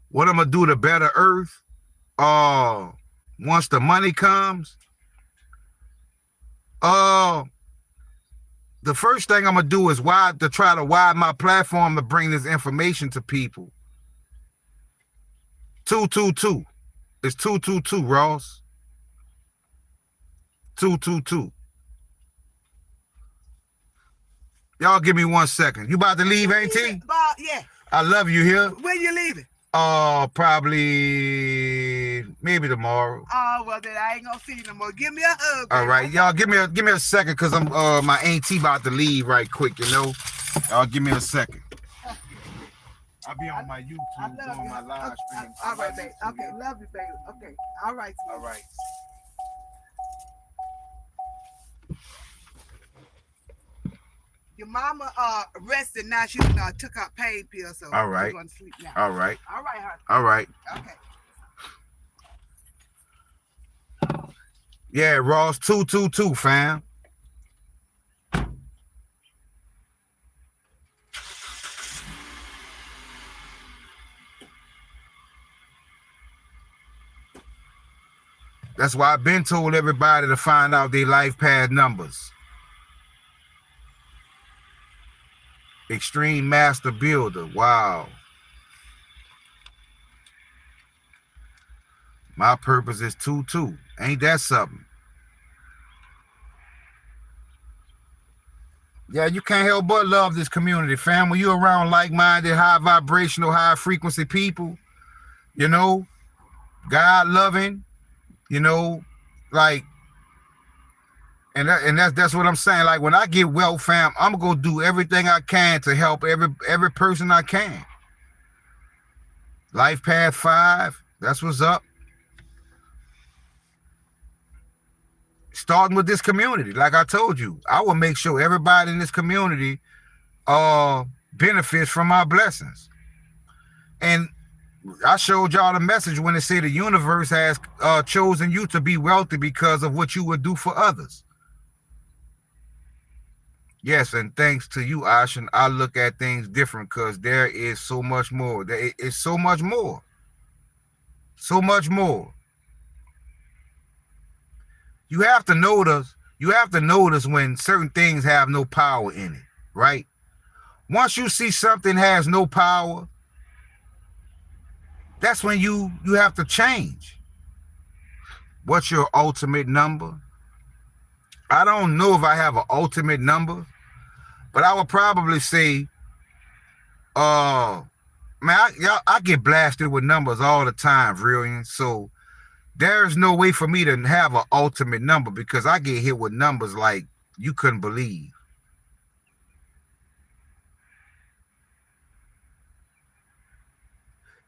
S1: What I'm gonna do to better Earth? Once the money comes, the first thing I'm gonna do is try to widen my platform to bring this information to people. 222. It's 222, Ross. 222. Y'all give me 1 second. You about to leave, ain't he?
S2: Yeah.
S1: I love you here.
S2: When you leaving?
S1: Probably maybe tomorrow.
S2: Oh, well then I ain't gonna see you no more. Give me a hug.
S1: All right, y'all give me a second, cause I'm my auntie about to leave right quick, you know. Y'all give me a second. I'll be on my YouTube doing my live stream.
S2: All right, babe. Okay, love you, baby. Okay, all right.
S1: All right.
S2: Your mama rested now. She took her pain pill, so
S1: all right.
S2: She's going to sleep now.
S1: All right.
S2: All right, honey.
S1: All right.
S2: Okay.
S1: Yeah, Ross, 222, fam. That's why I've been told everybody to find out their life path numbers. Extreme Master Builder. Wow. My purpose is 2-2. Ain't that something? Yeah, you can't help but love this community, fam. When you're around like-minded, high vibrational, high frequency people, you know, God loving, you know, like, and that's what I'm saying. Like, when I get well, fam, I'm gonna do everything I can to help every person I can. Life Path 5, that's what's up. Starting with this community, like I told you, I will make sure everybody in this community benefits from my blessings. And I showed y'all the message when it said the universe has chosen you to be wealthy because of what you would do for others. Yes, and thanks to you, Ashen, I look at things different because there is so much more. There is so much more. So much more. You have to notice when certain things have no power in it, right? Once you see something has no power, that's when you have to change. What's your ultimate number? I don't know if I have an ultimate number, but I would probably say, man, I get blasted with numbers all the time, really. So there's no way for me to have an ultimate number because I get hit with numbers like you couldn't believe.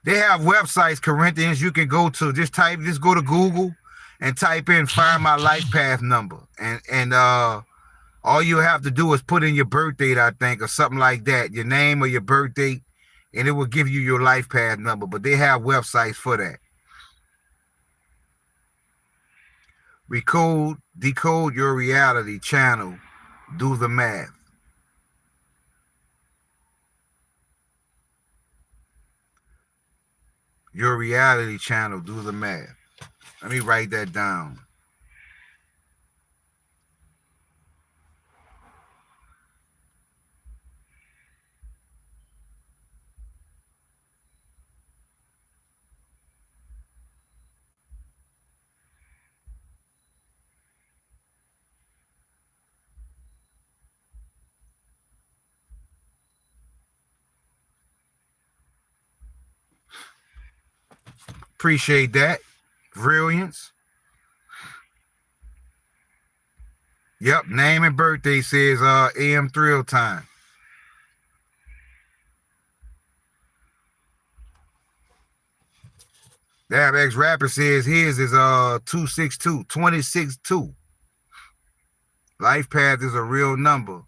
S1: They have websites, Corinthians, you can go to. Just go to Google and type in "Find My Life Path Number," and all you have to do is put in your birth date, I think, or something like that, your name or your birth date, and it will give you your life path number. But they have websites for that. Decode your reality channel. Do the math. Your reality channel. Do the math. Let me write that down. Appreciate that. Brilliance. Yep, name and birthday says AM Thrill Time. Damn, X Rapper says his is 262. Life path is a real number.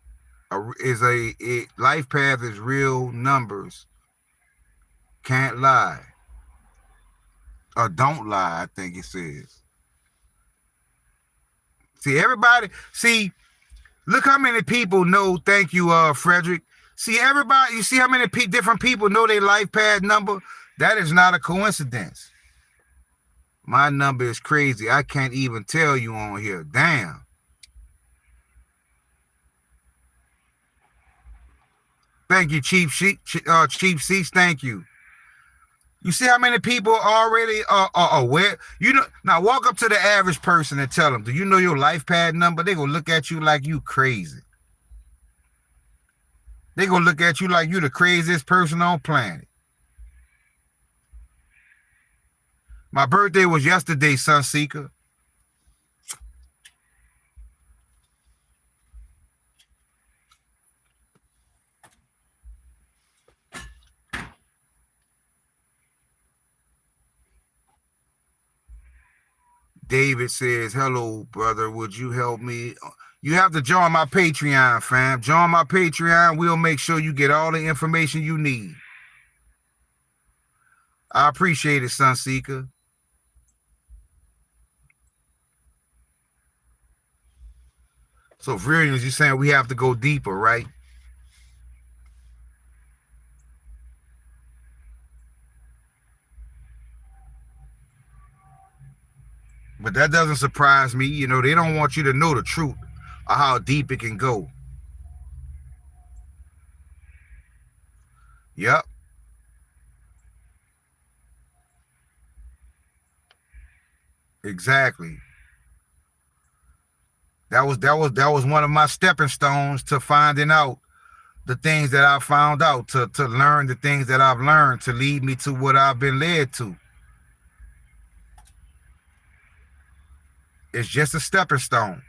S1: Life path is real numbers. Can't lie. Or don't lie, I think it says. See, everybody, look how many people know, thank you, Frederick. See, everybody, you see how many different people know their life path number? That is not a coincidence. My number is crazy. I can't even tell you on here. Damn. Thank you, Chief Seats. Thank you. You see how many people already are aware? You know, now walk up to the average person and tell them, do you know your life path number? They're going to look at you like you crazy. They're going to look at you like you the craziest person on planet. My birthday was yesterday, Sunseeker. David says, hello, brother. Would you help me? You have to join my Patreon, fam. Join my Patreon. We'll make sure you get all the information you need. I appreciate it, Sunseeker. So, Virians, you're saying we have to go deeper, right? But that doesn't surprise me. You know, they don't want you to know the truth of how deep it can go. Yep. Exactly. That was one of my stepping stones to finding out the things that I found out, to learn the things that I've learned, to lead me to what I've been led to. It's just a stepping stone.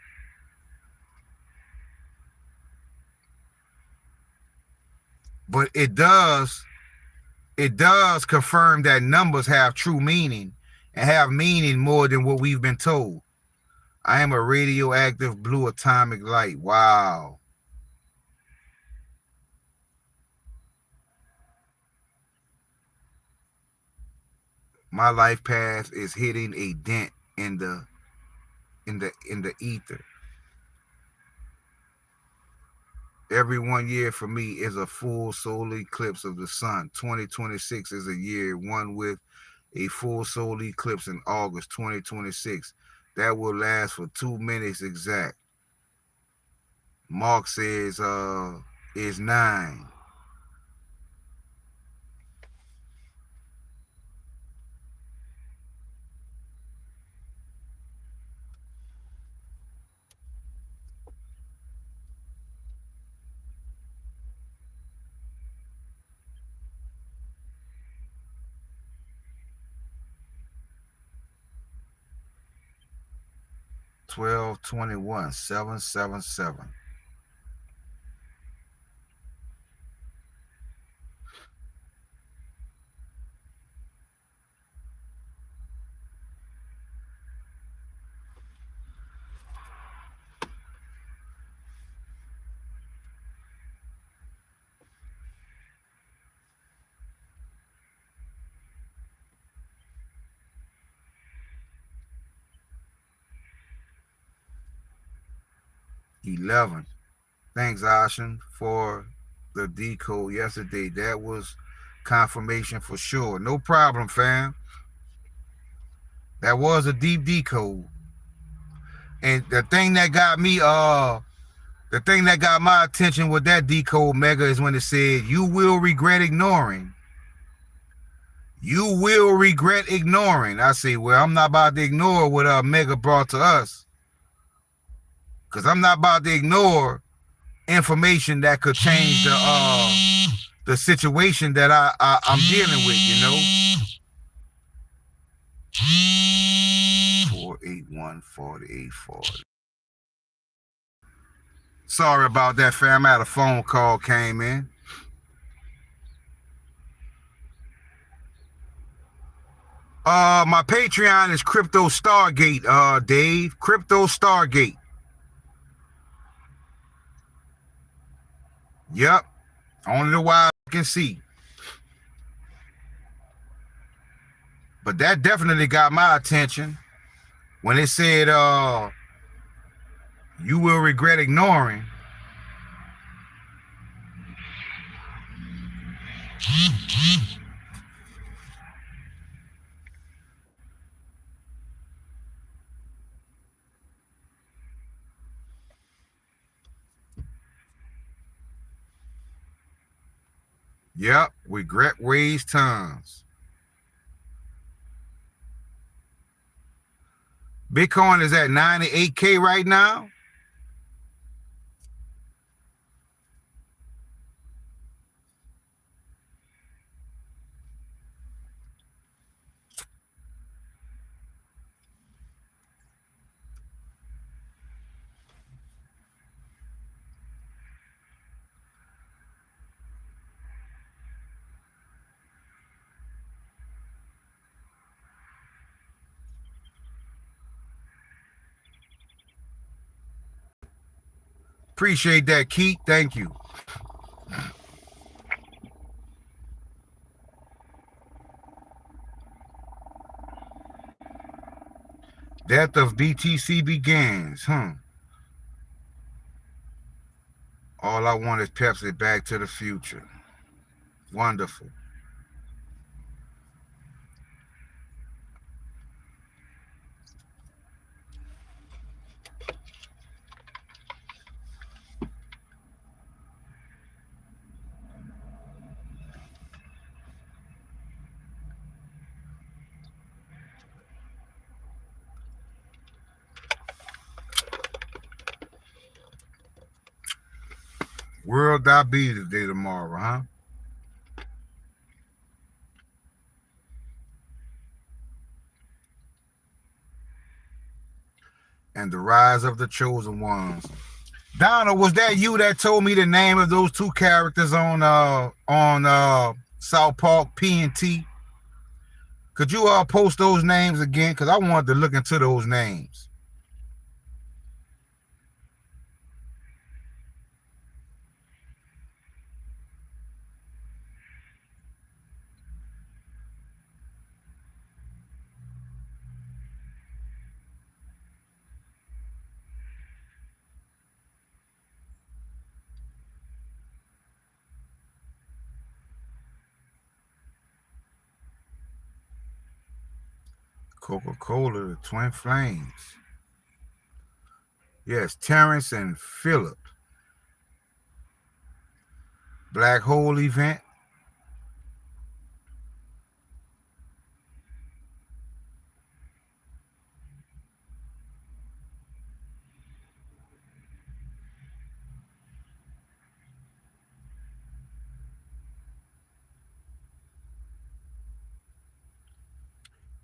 S1: But it does confirm that numbers have true meaning and have meaning more than what we've been told. I am a radioactive blue atomic light. Wow. My life path is hitting a dent in the ether. Every 1 year for me is a full solar eclipse of the sun. 2026 is a year one with a full solar eclipse in August 2026. That will last for 2 minutes exact. Mark says is 9. (12/21) 777. (11). Thanks, Ashen, for the decode yesterday. That was confirmation for sure. No problem, fam. That was a deep decode. And the thing that got me, the thing that got my attention with that decode, Mega, is when it said, you will regret ignoring. You will regret ignoring. I say, well, I'm not about to ignore what Mega brought to us. Because I'm not about to ignore information that could change the situation that I'm dealing with, you know. 481-4840. Sorry about that, fam. I had a phone call came in. My Patreon is Crypto Stargate, Dave. Crypto Stargate. Yep. Only the wild can see. But that definitely got my attention when it said, you will regret ignoring. Yep, regret weighs tons. Bitcoin is at 98K right now. Appreciate that, Keith. Thank you. Death of BTC begins. All I want is Pepsi Back to the Future. Wonderful. World Diabetes Day tomorrow, huh? And the rise of the chosen ones. Donna, was that you that told me the name of those two characters on South Park, P&T? Could you post those names again? Because I wanted to look into those names. Coca-Cola, the Twin Flames. Yes, Terrence and Phillip. Black Hole event.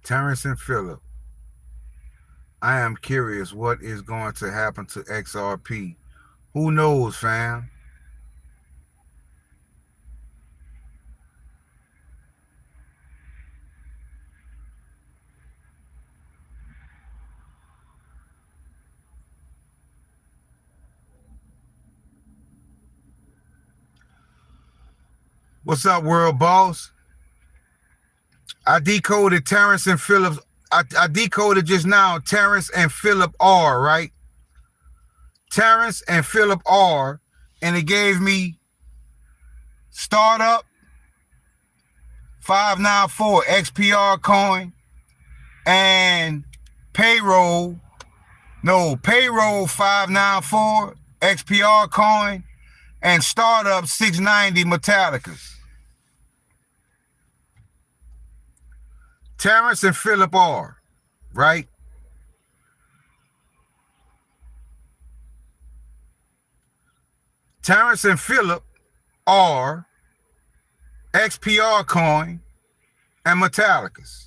S1: Terrence and Phillip. I am curious what is going to happen to XRP. Who knows, fam? What's up, world boss? I decoded Terrence and Phillip. I decoded just now Terrence and Phillip R, right? Terrence and Phillip R, and it gave me startup 594 XPR coin and payroll 594 XPR coin and startup 690 Metallicas. Terrence and Phillip R, right? Terrence and Phillip R, XPR coin, and Metallicas.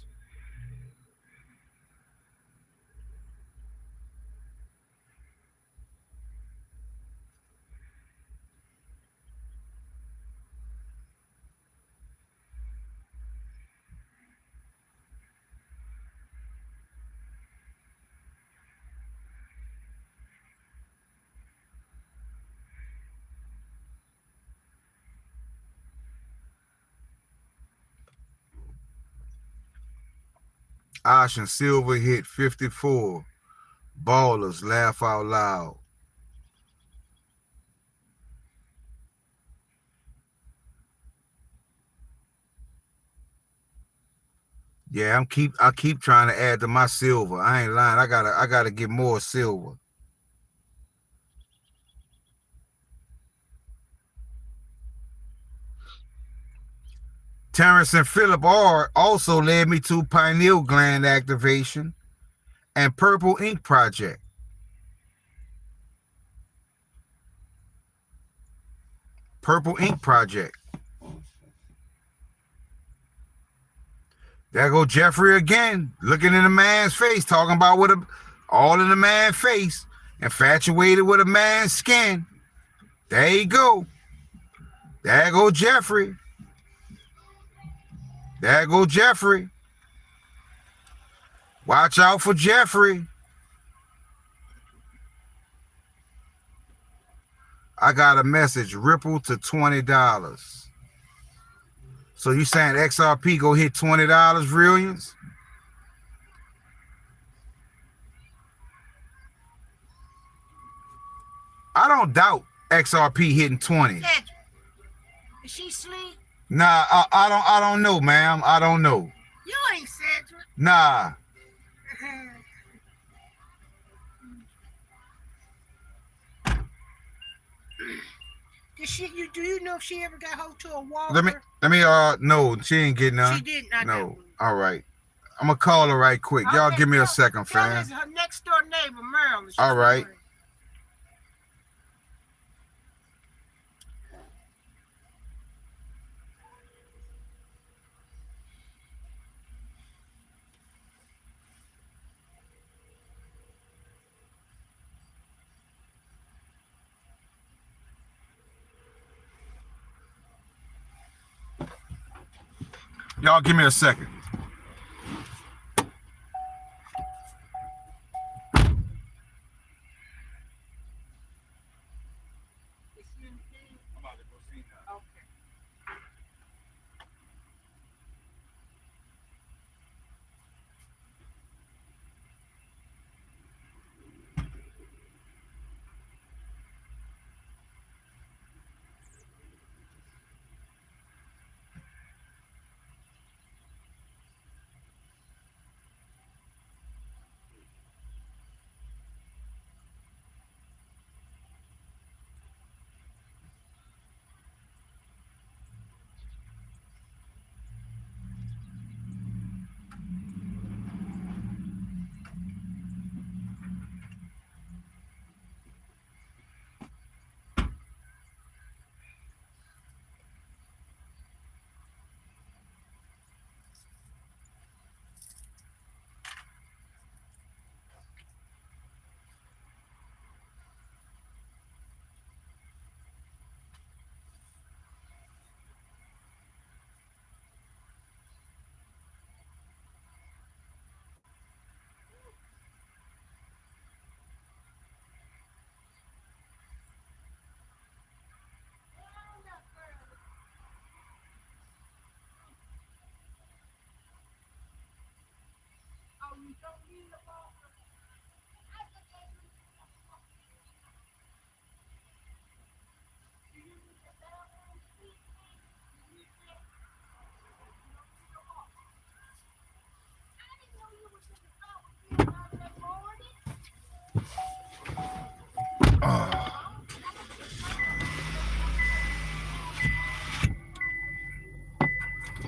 S1: Ocean Silver hit 54. Ballers laugh out loud. Yeah, I keep trying to add to my silver. I ain't lying. I gotta get more silver. Terrence and Philip R also led me to pineal gland activation and Purple Ink Project. Purple Ink Project. There go Jeffrey again, looking in a man's face, talking about all in a man's face, infatuated with a man's skin. There you go. There go Jeffrey. There go Jeffrey. Watch out for Jeffrey. I got a message, Ripple to $20. So you saying XRP go hit $20, Brilliance? I don't doubt XRP hitting 20.
S3: Is she asleep?
S1: Nah, I don't know, ma'am. I don't know.
S3: You ain't Cedric.
S1: Nah.
S3: Do you know if she ever got hold to a walker?
S1: Let me no, she ain't getting none.
S3: She did not.
S1: No. All right. I'm gonna call her right quick. Y'all give me a second, fam.
S3: Is her next door neighbor, Marilyn.
S1: All right. Y'all give me a second.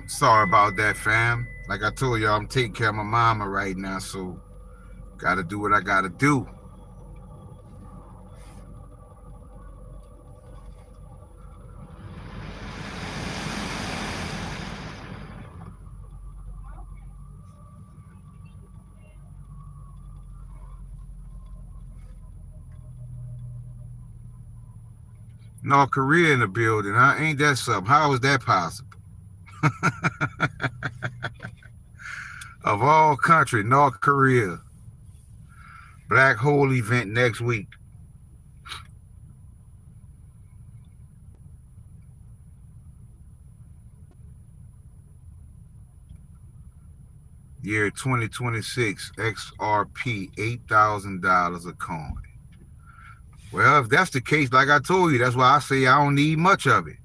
S1: Sorry about that, fam. Like I told y'all, I'm taking care of my mama right now, so gotta do what I gotta do. North Korea in the building, huh? Ain't that something? How is that possible? Of all country, North Korea. Black hole event next week. Year 2026 XRP $8,000 a coin. Well, if that's the case, like I told you, that's why I say I don't need much of it.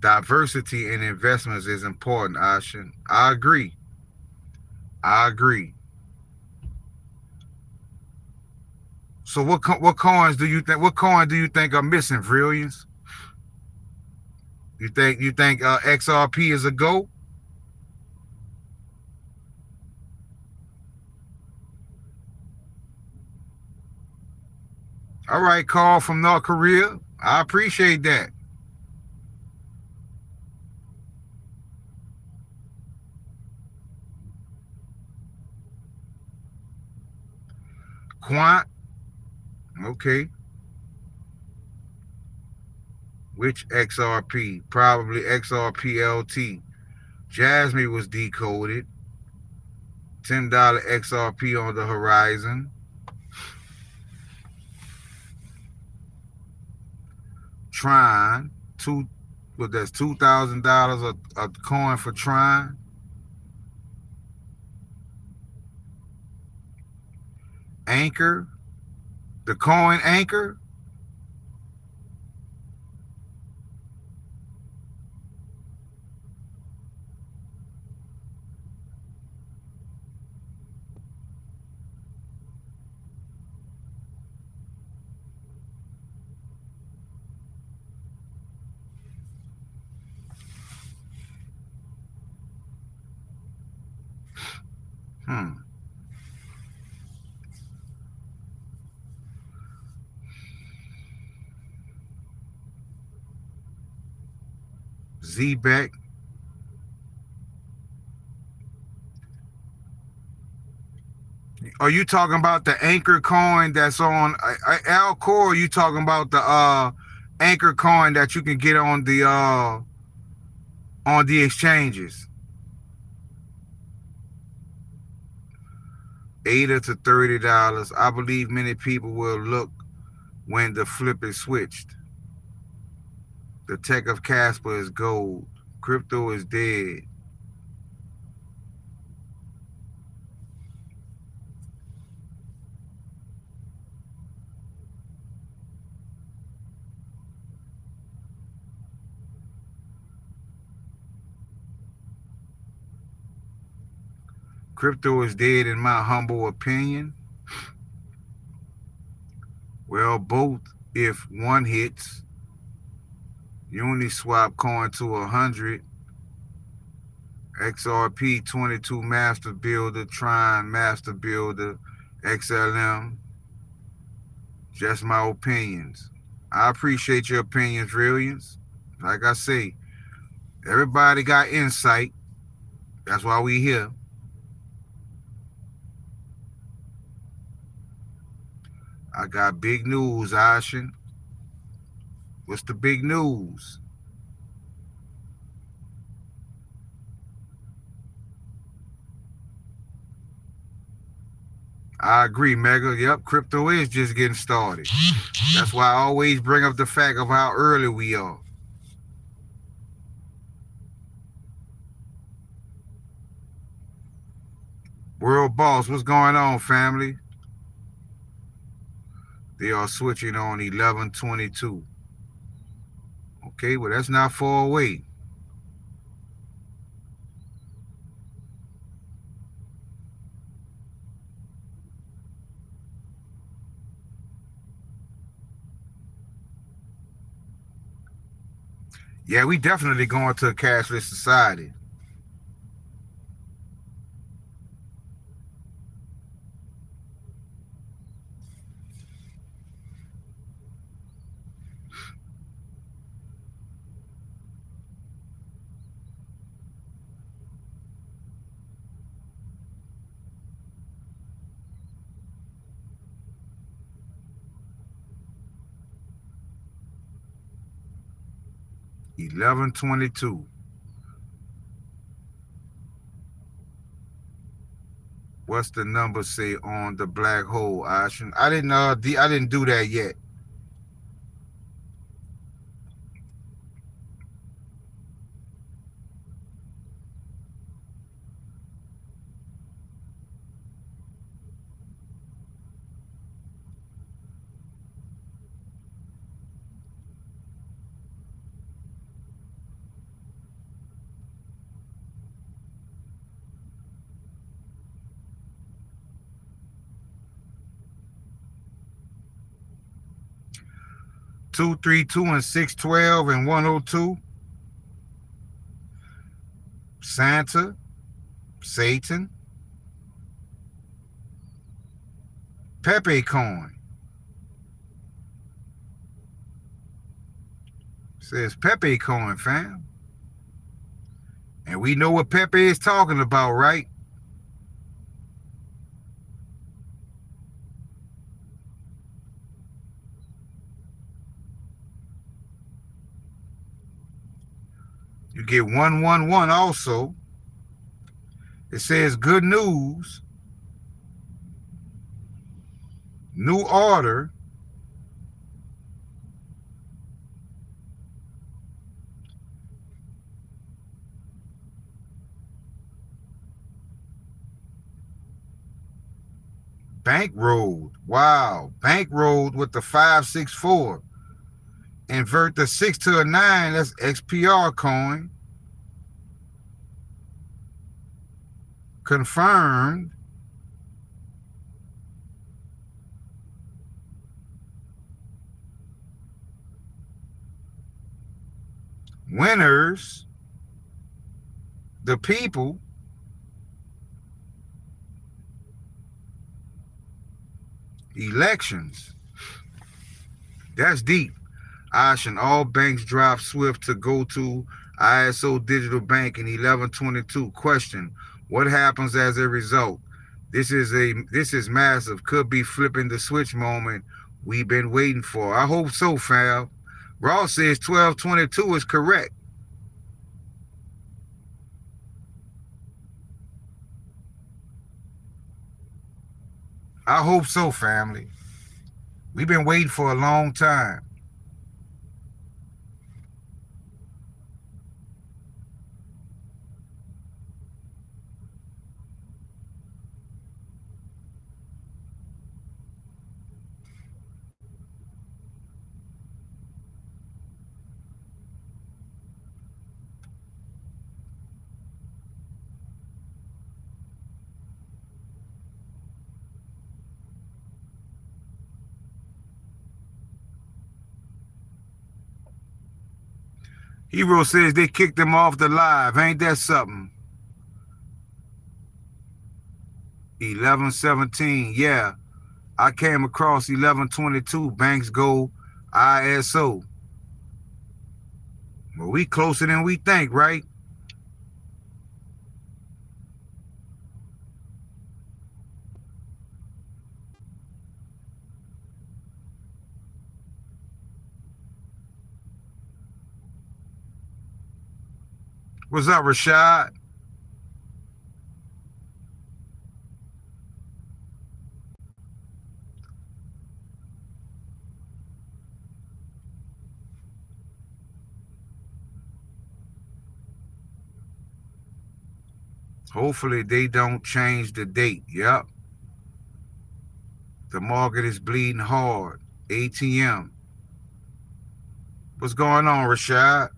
S1: Diversity in investments is important, Ashin. I agree. So what coins do you think? What coin do you think are missing, Brilliance? You think XRP is a go? All right, Carl from North Korea. I appreciate that. Quant. Okay. Which XRP? Probably XRP LT. Jasmine was decoded. $10 XRP on the horizon. Trine. That's $2,000 a coin for Trine. Anchor. The coin Anchor. ZBEC. Are you talking about the Anchor coin that's on Alcor? Or are you talking about the Anchor coin that you can get on the exchanges? $8 to $30. I believe many people will look when the flip is switched. The tech of Casper is gold. Crypto is dead. Crypto is dead in my humble opinion. Well, both if one hits. Uniswap coin to 100. XRP 22 Master Builder, Trine Master Builder, XLM. Just my opinions. I appreciate your opinions, Brilliance. Like I say, everybody got insight. That's why we here. I got big news, Ashin. What's the big news? I agree, Mega. Yep, crypto is just getting started. That's why I always bring up the fact of how early we are. World Boss, what's going on, family? They are switching on 11/22. Okay, well, that's not far away. Yeah, we definitely going to a cashless society. $11.22. What's the number say on the black hole, Ashen? I didn't do that yet. 232 and 612 and 102. Santa, Satan, Pepe coin. Says Pepe coin, fam. And we know what Pepe is talking about, right? You get 111 also. It says good news, new order, bank road. Wow, bank road with the 564. Invert the 6 to a 9, that's XPR coin. Confirmed. Winners, the people. Elections. That's deep. Ocean, all banks drop SWIFT to go to ISO digital banking 1122. Question: what happens as a result? This is massive. Could be flipping the switch moment we've been waiting for. I hope so, fam. Ross says 1222 is correct. I hope so, family. We've been waiting for a long time. Hero says they kicked him off the live. Ain't that something? 1117. Yeah. I came across 1122. Banks go ISO. Well, we closer than we think, right? What's up, Rashad? Hopefully they don't change the date. Yep. The market is bleeding hard. ATM. What's going on, Rashad?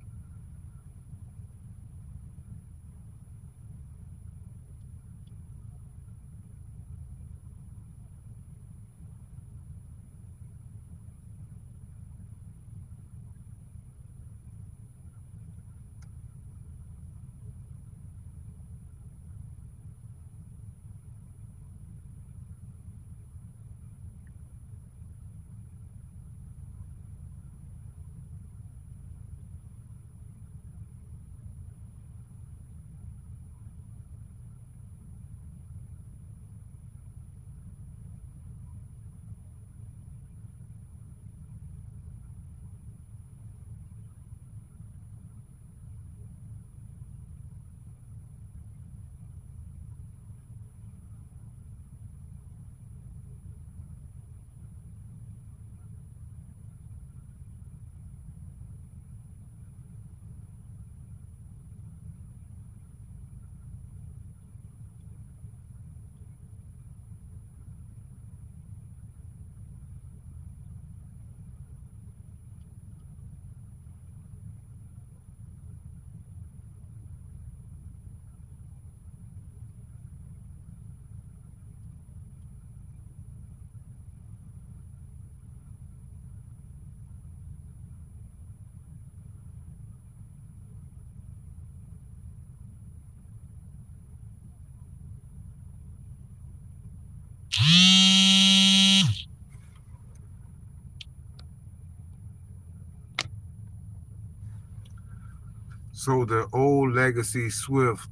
S1: So the old Legacy Swift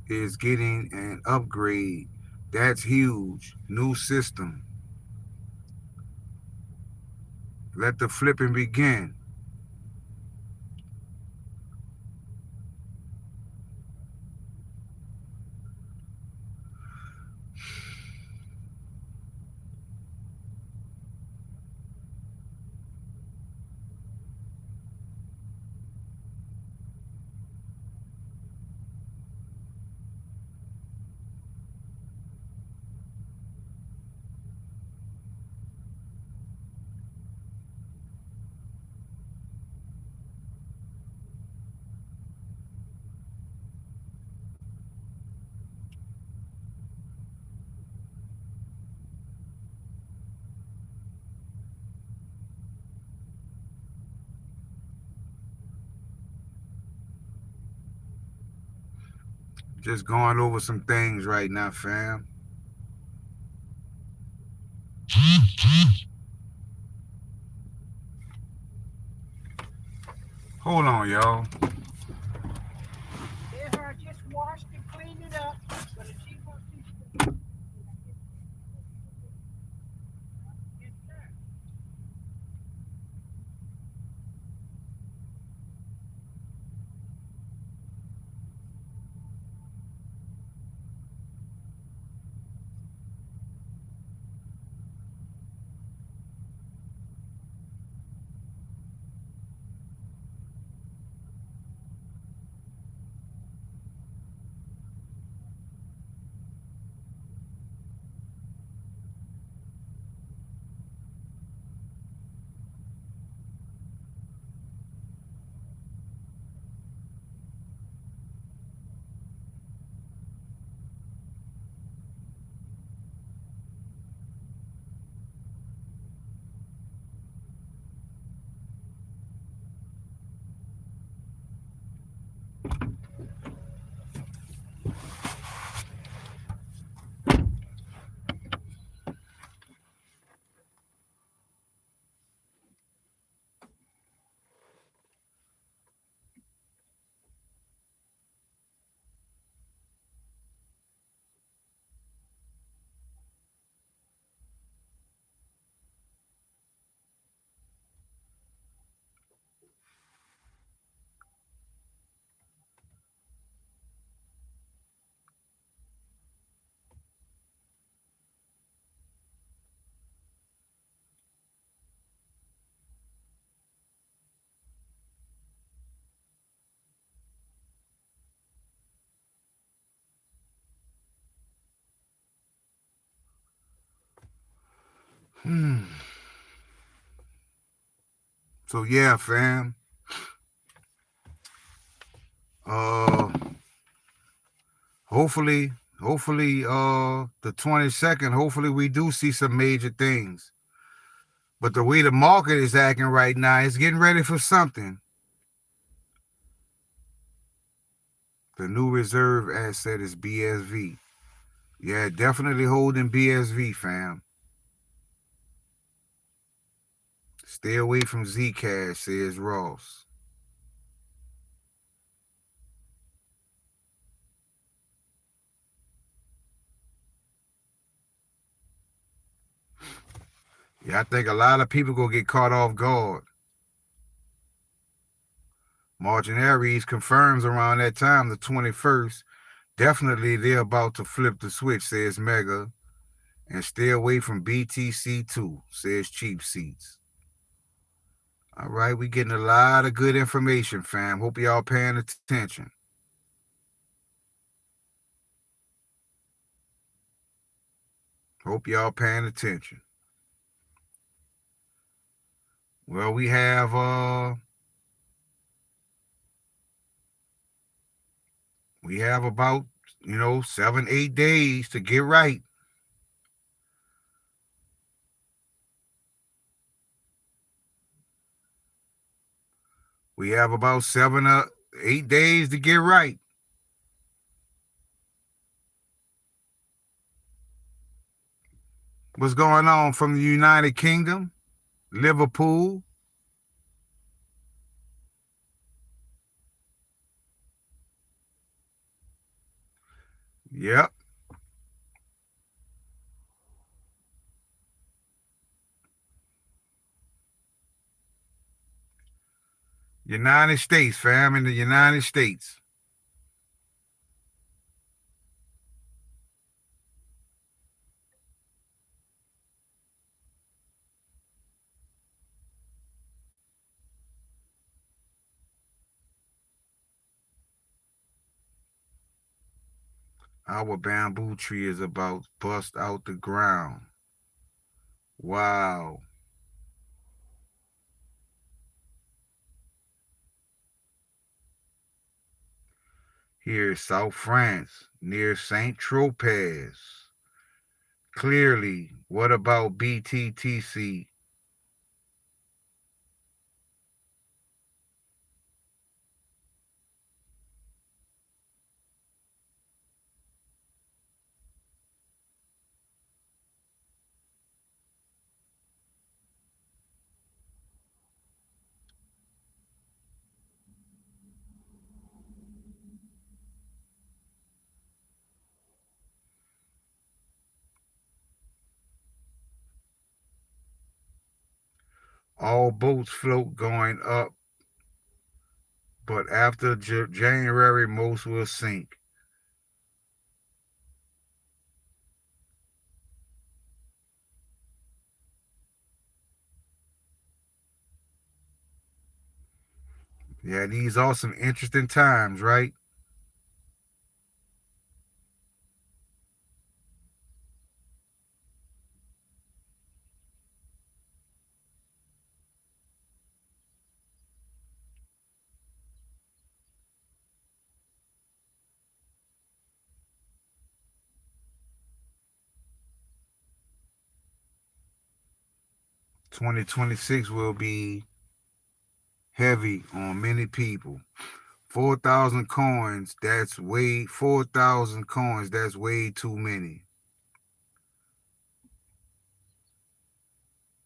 S1: is getting an upgrade. That's huge. New system. Let the flipping begin. Just going over some things right now, fam. Hold on, y'all.
S3: Let her just wash and clean it up. But if she wants to, yes, sir.
S1: So yeah, fam. Uh hopefully the 22nd, hopefully we do see some major things. But the way the market is acting right now, it's getting ready for something. The new reserve asset is BSV. Yeah, definitely holding BSV, fam. Stay away from Zcash, says Ross. Yeah, I think a lot of people gonna get caught off guard. Margin Aries confirms around that time, the 21st. Definitely they're about to flip the switch, says Mega. And stay away from BTC2, says Cheap Seats. All right, we getting a lot of good information, fam. Hope y'all paying attention. Hope y'all paying attention. Well, we have about 7-8 days to get right. We have about 7 or 8 days to get right. What's going on from the United Kingdom? Liverpool. Yep. United States, fam, in the United States. Our bamboo tree is about to bust out the ground. Wow. Here is South France, near Saint Tropez. Clearly, what about BTTC? All boats float going up, but after January, most will sink. Yeah, these are some interesting times, right? 2026 will be heavy on many people. 4,000 coins, that's way 4,000 coins, that's way too many.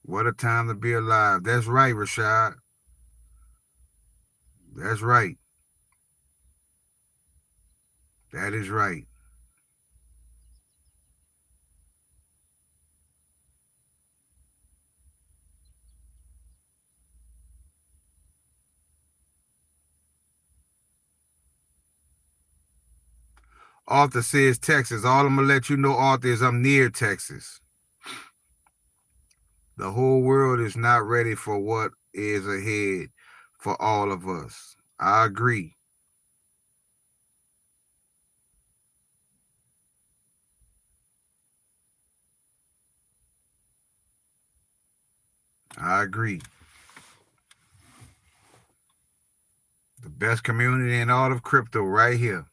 S1: What a time to be alive. That's right, Rashad. That's right. That is right. Arthur says Texas. All I'm gonna let you know, Arthur, is I'm near Texas. The whole world is not ready for what is ahead for all of us. I agree. I agree. The best community in all of crypto right here.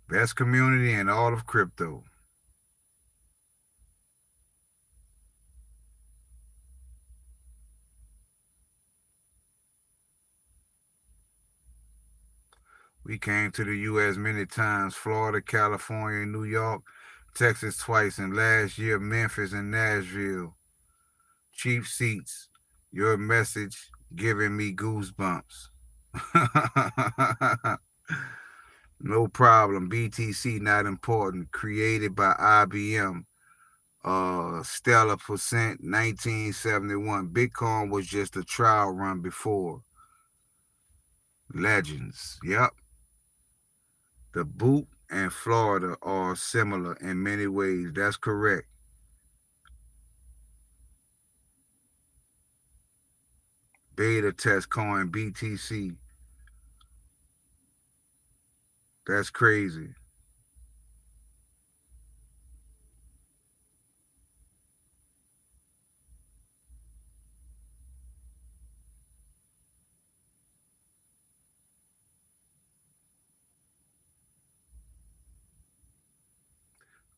S1: Best community in all of crypto. We came to the U.S. many times: Florida, California, New York, Texas twice, and last year Memphis and Nashville. Cheap seats. Your message giving me goosebumps. No problem. BTC not important. Created by IBM. Stellar percent 1971. Bitcoin was just a trial run before. Legends. Yep. The boot and Florida are similar in many ways. That's correct. Beta test coin BTC. That's crazy.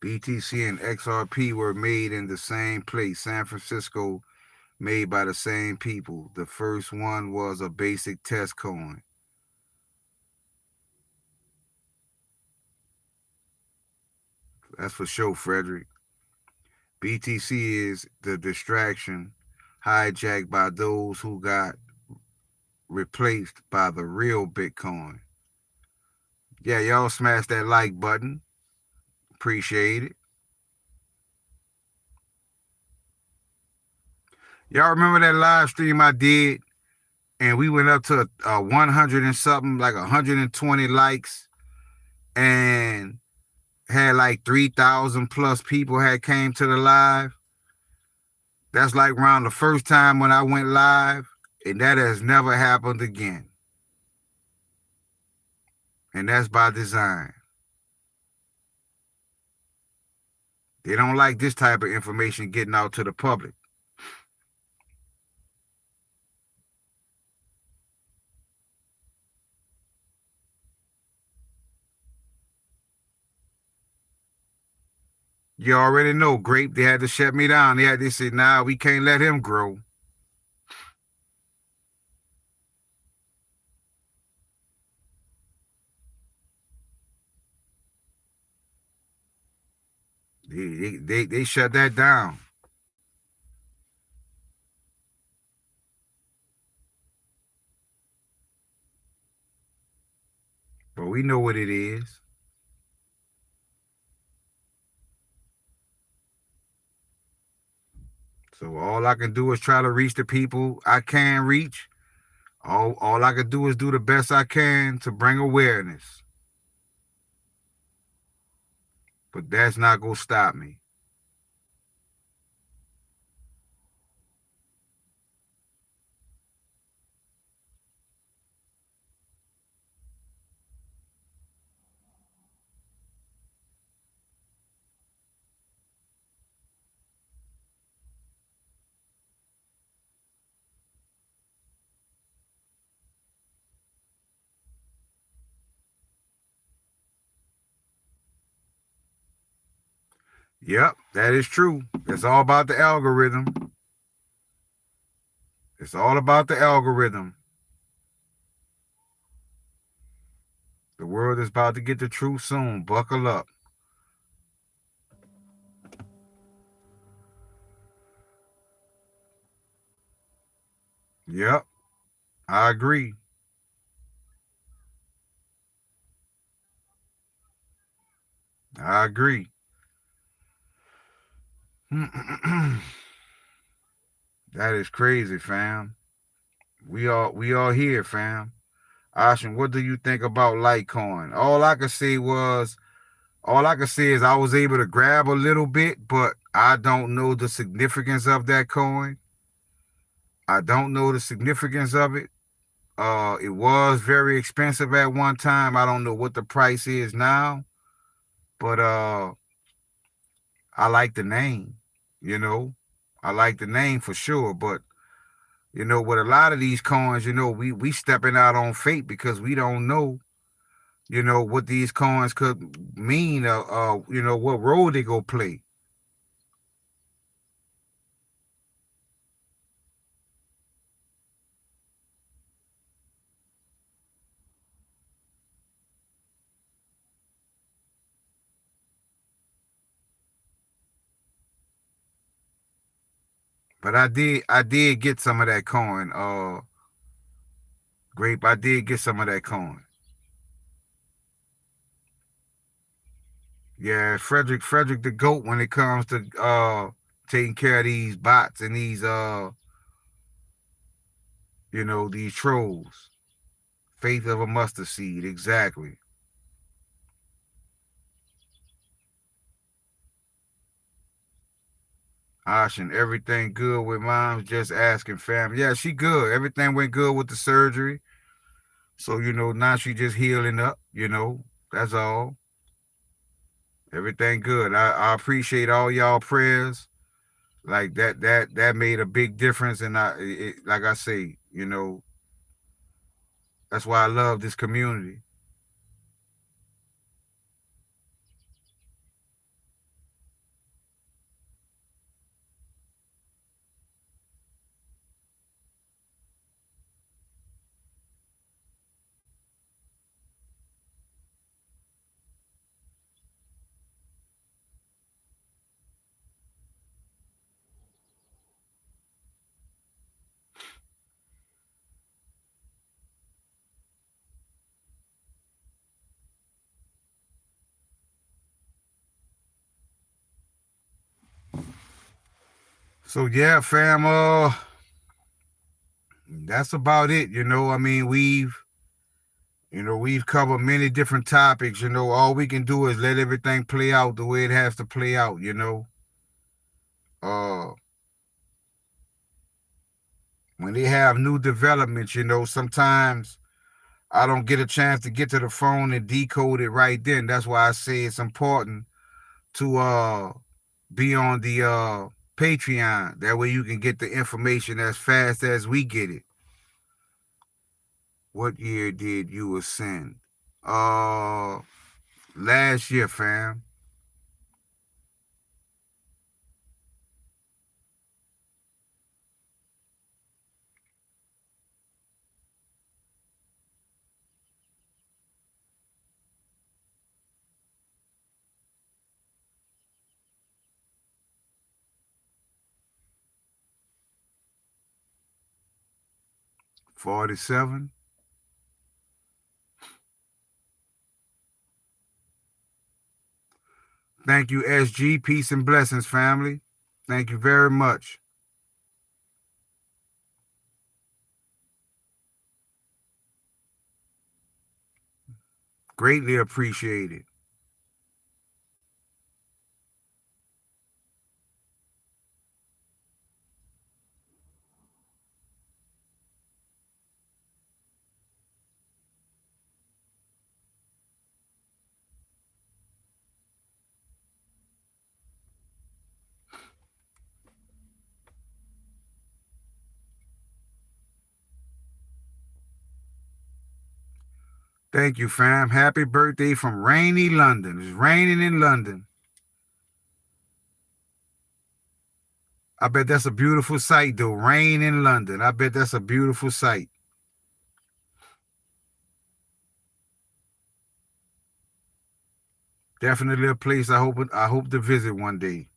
S1: BTC and XRP were made in the same place, San Francisco, made by the same people. The first one was a basic test coin. That's for sure, Frederick. BTC is the distraction hijacked by those who got replaced by the real Bitcoin. Yeah, y'all smash that like button. Appreciate it. Y'all remember that live stream I did? And we went up to 100 and something, like 120 likes, and had like 3,000 plus people had came to the live. That's like around the first time when I went live, and that has never happened again. And that's by design. They don't like this type of information getting out to the public. You already know, Grape, they had to shut me down. They said, nah, we can't let him grow. They shut that down. But we know what it is. So all I can do is try to reach the people I can reach. All I can do is do the best I can to bring awareness. But that's not going to stop me. Yep, that is true. It's all about the algorithm. It's all about the algorithm. The world is about to get the truth soon. Buckle up. Yep, I agree. I agree. That is crazy, fam. We all here, fam. Ashen, what do you think about Litecoin? All I could say is I was able to grab a little bit, but I don't know the significance of that coin. I don't know the significance of it. It was very expensive at one time. I don't know what the price is now, but I like the name, you know. I like the name for sure, but with a lot of these coins, we stepping out on faith because we don't know, what these coins could mean, what role they go play. But I did get some of that coin, Grape. I did get some of that coin. Yeah, Frederick the GOAT when it comes to taking care of these bots and these these trolls. Faith of a mustard seed, exactly. Ashin, everything good with mom's just asking family. Yeah, she good. Everything went good with the surgery. So, now she just healing up. That's all. Everything good. I appreciate all y'all prayers. Like that made a big difference. And like I say, that's why I love this community. So yeah, fam, that's about it. I mean, we've covered many different topics. All we can do is let everything play out the way it has to play out. Uh, when they have new developments, sometimes I don't get a chance to get to the phone and decode it right then. That's why I say it's important to be on the Patreon. That way you can get the information as fast as we get it. What year did you ascend? Last year, fam. '47. Thank you, SG. Peace and blessings, family. Thank you very much. Greatly appreciated. Thank you, fam. Happy birthday from rainy London. It's raining in London. I bet that's a beautiful sight, though. Rain in London. I bet that's a beautiful sight. Definitely a place I hope to visit one day.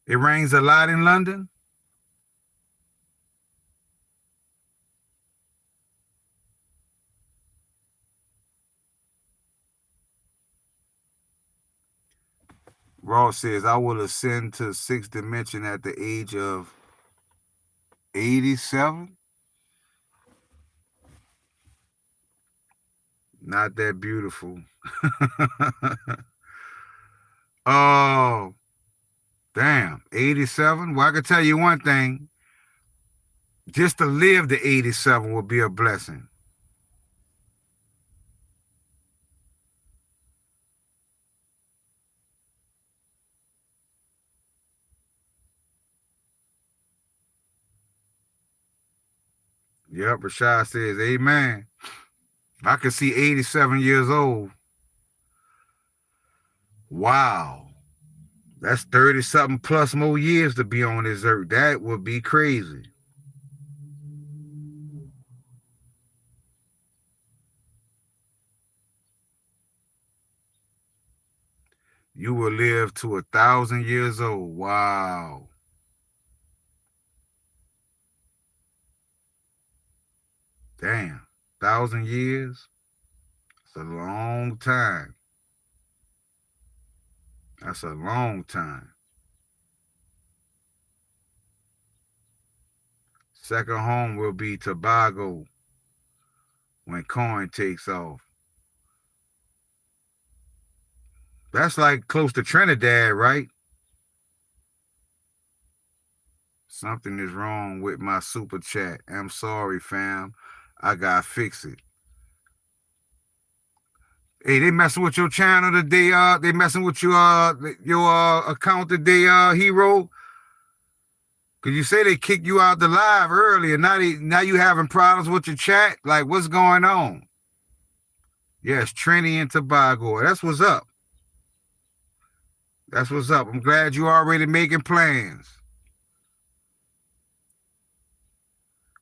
S1: It rains a lot in London. Ross says, I will ascend to 6th dimension at the age of 87. Not that beautiful. Oh, damn. 87? Well, I can tell you one thing. Just to live to 87 would be a blessing. Yep, Rashad says, amen. I could see 87 years old. Wow. That's 30-something plus more years to be on this earth. That would be crazy. You will live to 1,000 years old. Wow. Damn. 1,000 years? That's a long time. That's a long time. Second home will be Tobago when coin takes off. That's like close to Trinidad, right? Something is wrong with my super chat. I'm sorry, fam. I gotta fix it. Hey, they messing with your channel today. They messing with your account today, Hero. Cause you say they kicked you out the live earlier. Now you having problems with your chat. Like, what's going on? Yes, Trinity and Tobago. That's what's up. That's what's up. I'm glad you already making plans.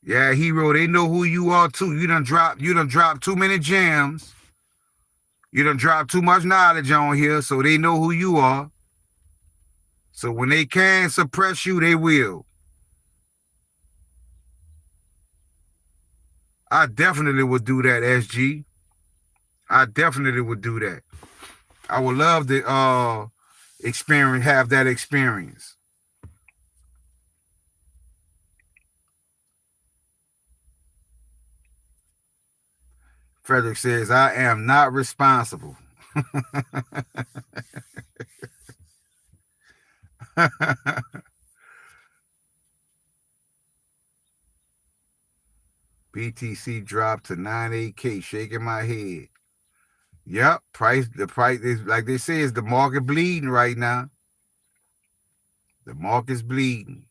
S1: Yeah, Hero, they know who you are too. You done dropped too many gems. You done dropped too much knowledge on here, so they know who you are. So when they can suppress you, they will. I definitely would do that, SG. I definitely would do that. I would love to have that experience. Frederick says, I am not responsible. BTC dropped to 98K, shaking my head. Yep, the price is like they say, is the market bleeding right now. The market's bleeding.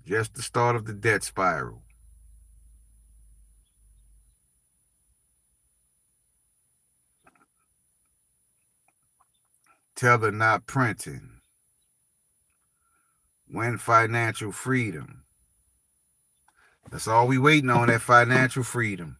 S1: Just the start of the debt spiral. Tether not printing. When financial freedom. That's all we waiting on, that financial freedom.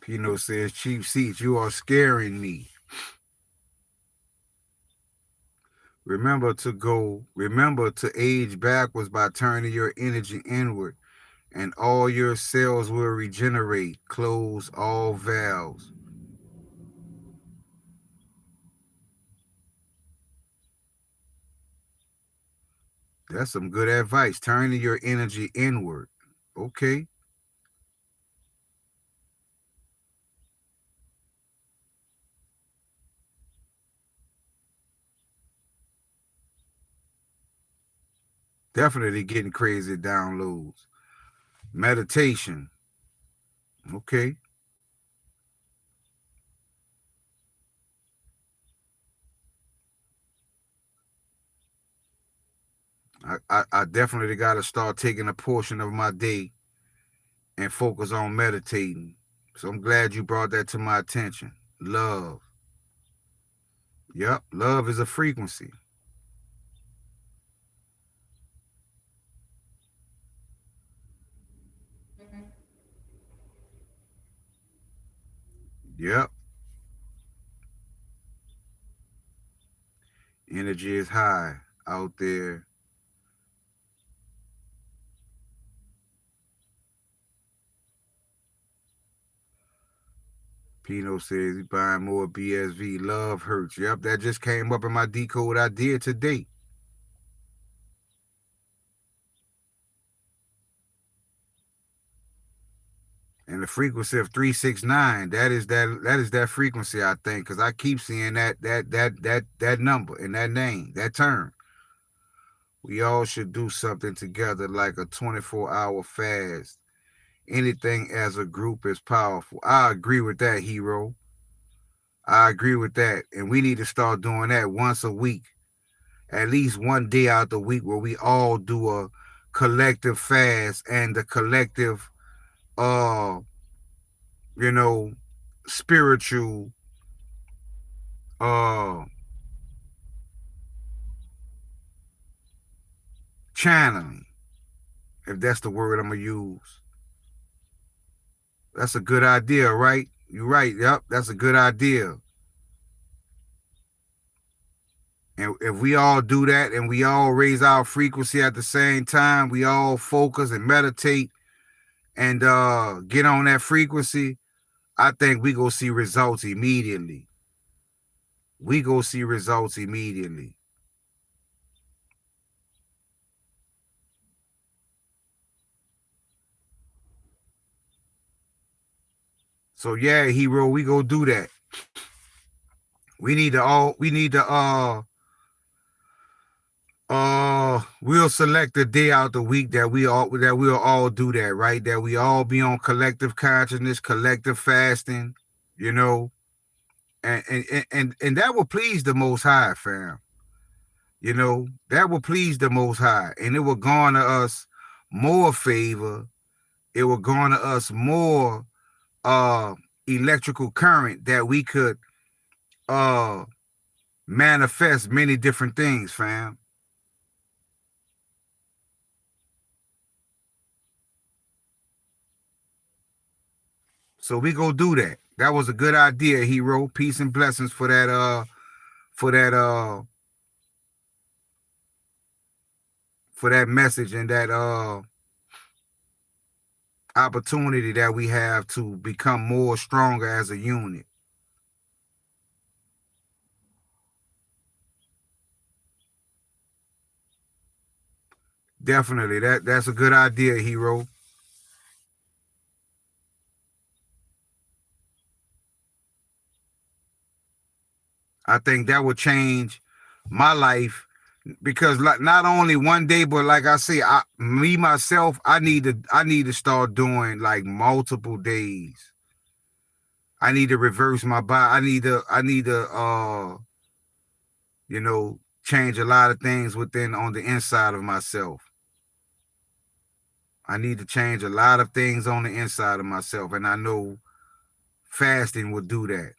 S1: Pino says, cheap seats, you are scaring me. Remember to age backwards by turning your energy inward, and all your cells will regenerate. Close all valves. That's some good advice. Turning your energy inward. Okay. Definitely getting crazy downloads. Meditation. Okay. I definitely got to start taking a portion of my day and focus on meditating. So I'm glad you brought that to my attention. Love. Yep. Love is a frequency. Yep. Energy is high out there. Pino says he's buying more BSV. Love hurts. Yep, that just came up in my decode I did today. And the frequency of 369, that is that frequency, I think, because I keep seeing that number and that name, that term. We all should do something together, like a 24-hour fast. Anything as a group is powerful. I agree with that, hero. I agree with that. And we need to start doing that once a week. At least one day out the week where we all do a collective fast and the collective spiritual channeling, if that's the word I'm gonna use. That's a good idea, right? You're right. Yep, that's a good idea. And if we all do that and we all raise our frequency at the same time, we all focus and meditate and get on that frequency, I think we go see results immediately. So yeah, hero, we go do that. We need to we'll select a day out the week that we'll all do that, right? That we all be on collective consciousness, collective fasting, you know, and that will please the Most High, fam. You know, that will please the Most High, and it will garner us more favor. It will garner us more electrical current that we could manifest many different things, fam. So we go do that. That was a good idea, hero. Peace and blessings for that for that message and that opportunity that we have to become more stronger as a unit. Definitely. That's a good idea, hero. I think that would change my life because like not only one day, but like I say, myself, I need to start doing like multiple days. I need to reverse my body. I need to you know, change a lot of things on the inside of myself. I need to change a lot of things on the inside of myself, and I know fasting will do that.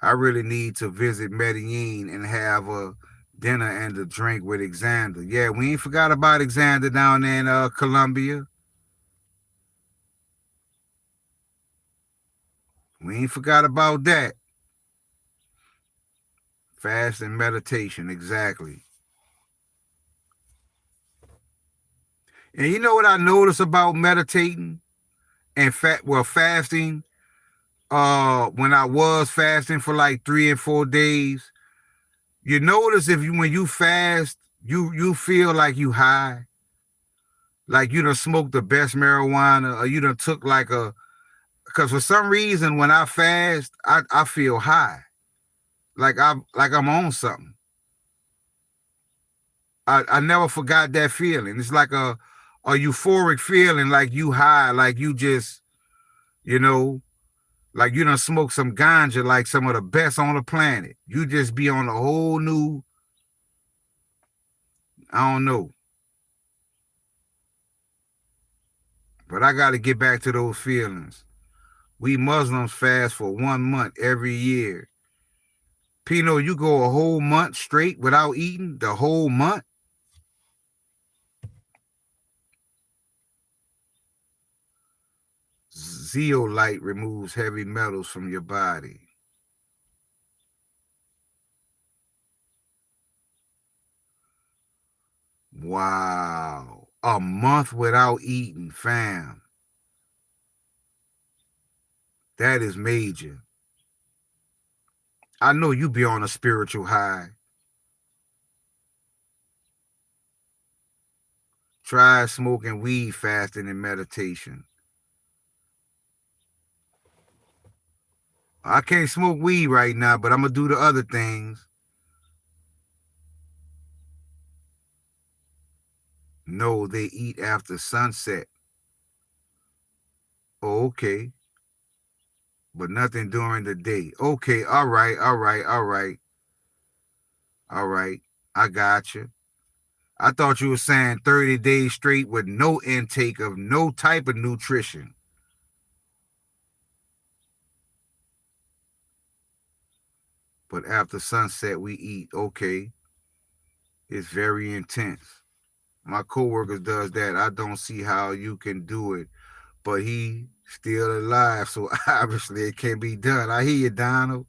S1: I really need to visit Medellin and have a dinner and a drink with Xander. Yeah, we ain't forgot about Xander down there in Colombia. We ain't forgot about that. Fast and meditation, exactly. And you know what I notice about meditating and fasting? When I was fasting for like 3 and 4 days, you notice when you fast, you feel like you high, like you done smoked the best marijuana, or you done took like because for some reason when I fast, I feel high, like I'm on something. I never forgot that feeling. It's like a euphoric feeling, like you high, like you just, you know, like you done smoke some ganja, like some of the best on the planet. You just be on a whole new, I don't know. But I got to get back to those feelings. We Muslims fast for 1 month every year. Pino, you go a whole month straight without eating? The whole month? Zeolite removes heavy metals from your body. Wow. A month without eating, fam. That is major. I know you be on a spiritual high. Try smoking weed fasting and meditation. I can't smoke weed right now, but I'm going to do the other things. No, they eat after sunset. Oh, okay. But nothing during the day. Okay, all right. I got you. I thought you were saying 30 days straight with no intake of no type of nutrition. But after sunset, we eat. Okay. It's very intense. My coworker does that. I don't see how you can do it. But he still alive, so obviously it can't be done. I hear you, Donald.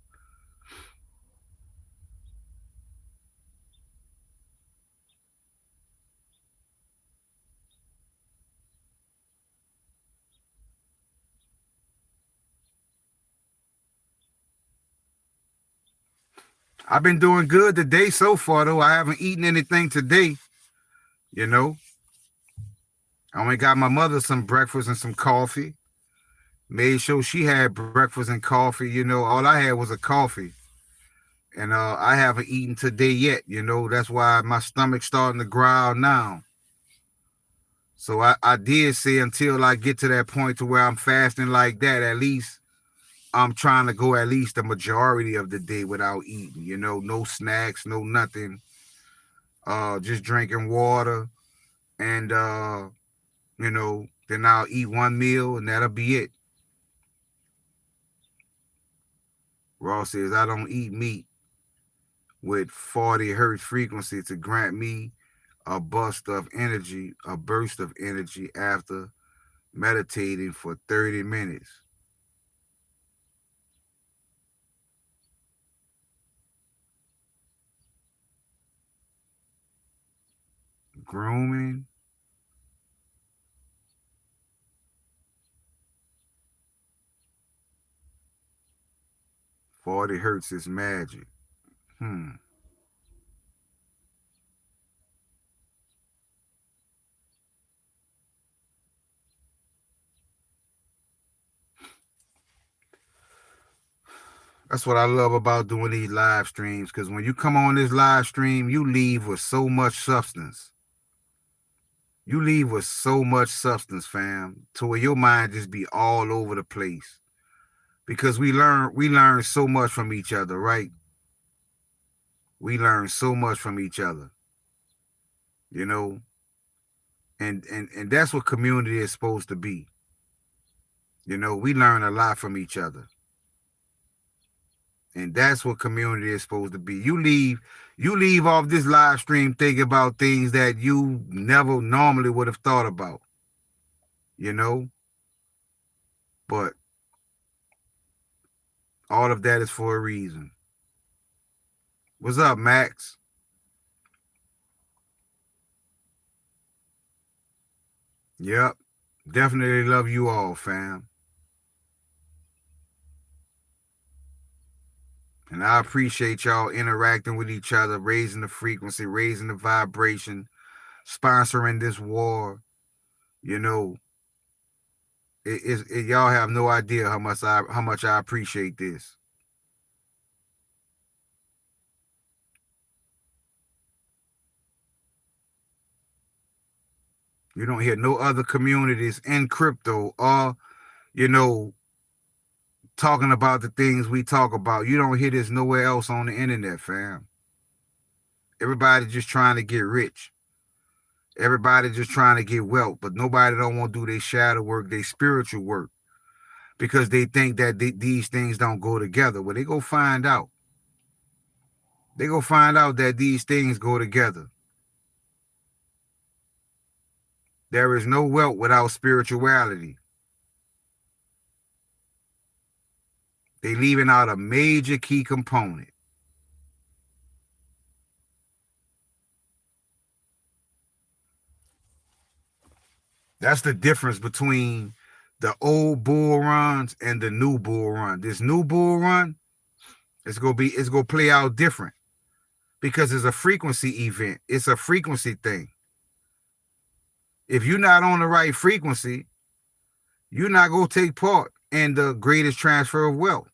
S1: I've been doing good today so far, though. I haven't eaten anything today. You know, I only got my mother some breakfast and some coffee. Made sure she had breakfast and coffee. You know, all I had was a coffee. And I haven't eaten today yet. You know, that's why my stomach's starting to growl now. So I did say until I get to that point to where I'm fasting like that, at least I'm trying to go at least the majority of the day without eating. You know, no snacks, no nothing. Just drinking water, and you know, then I'll eat one meal and that'll be it. Ross says I don't eat meat with 40 hertz frequency to grant me a burst of energy after meditating for 30 minutes. Grooming. "40 hertz is magic." That's what I love about doing these live streams, because when you come on this live stream, you leave with so much substance. You leave with so much substance, fam, to where your mind just be all over the place. Because we learn so much from each other, right? We learn so much from each other. You know, and that's what community is supposed to be. You know, we learn a lot from each other. And that's what community is supposed to be. You leave off this live stream thinking about things that you never normally would have thought about. You know? But all of that is for a reason. What's up, Max? Yep. Definitely love you all, fam. And I appreciate y'all interacting with each other, raising the frequency, raising the vibration, sponsoring this war. You know, y'all have no idea how much I appreciate this. You don't hear no other communities in crypto or, you know, talking about the things we talk about. You don't hear this nowhere else on the internet, fam. Everybody just trying to get rich. Everybody just trying to get wealth, but nobody don't want to do their shadow work, their spiritual work, because they think that these things don't go together. Well, they go find out. They go find out that these things go together. There is no wealth without spirituality. They leaving out a major key component. That's the difference between the old bull runs and the new bull run. This new bull run, it's gonna play out different because it's a frequency event. It's a frequency thing. If you're not on the right frequency, you're not gonna take part in the greatest transfer of wealth.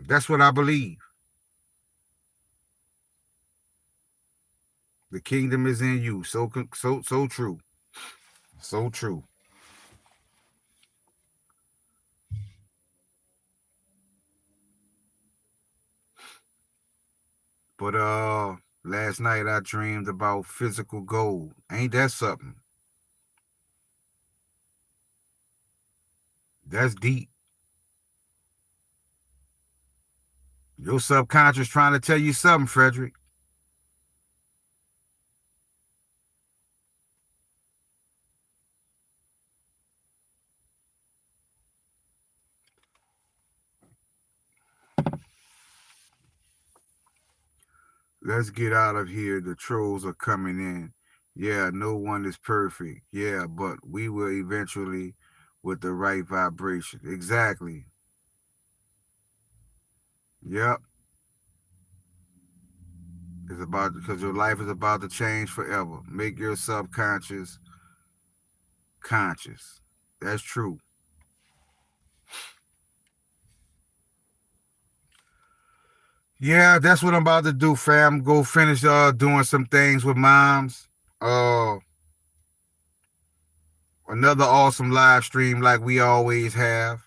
S1: That's what I believe. The kingdom is in you. So true. So true. But last night I dreamed about physical gold. Ain't that something? That's deep. Your subconscious trying to tell you something, Frederick. Let's get out of here. The trolls are coming in. Yeah, no one is perfect. Yeah, but we will eventually with the right vibration. Exactly. Yep. It's about, because your life is about to change forever. Make your subconscious conscious. That's true. Yeah, that's what I'm about to do, fam. Go finish doing some things with moms. Another awesome live stream like we always have.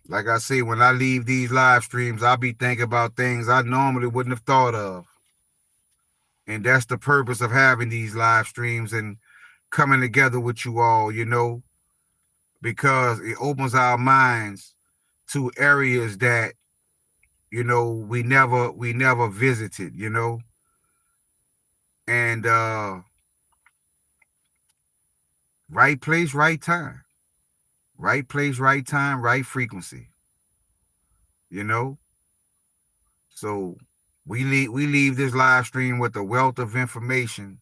S1: Like I say, when I leave these live streams, I'll be thinking about things I normally wouldn't have thought of. And that's the purpose of having these live streams and coming together with you all, you know, because it opens our minds to areas that, you know, we never visited, you know. And right place, right time. Right place, right time, right frequency. You know? So we leave this live stream with a wealth of information.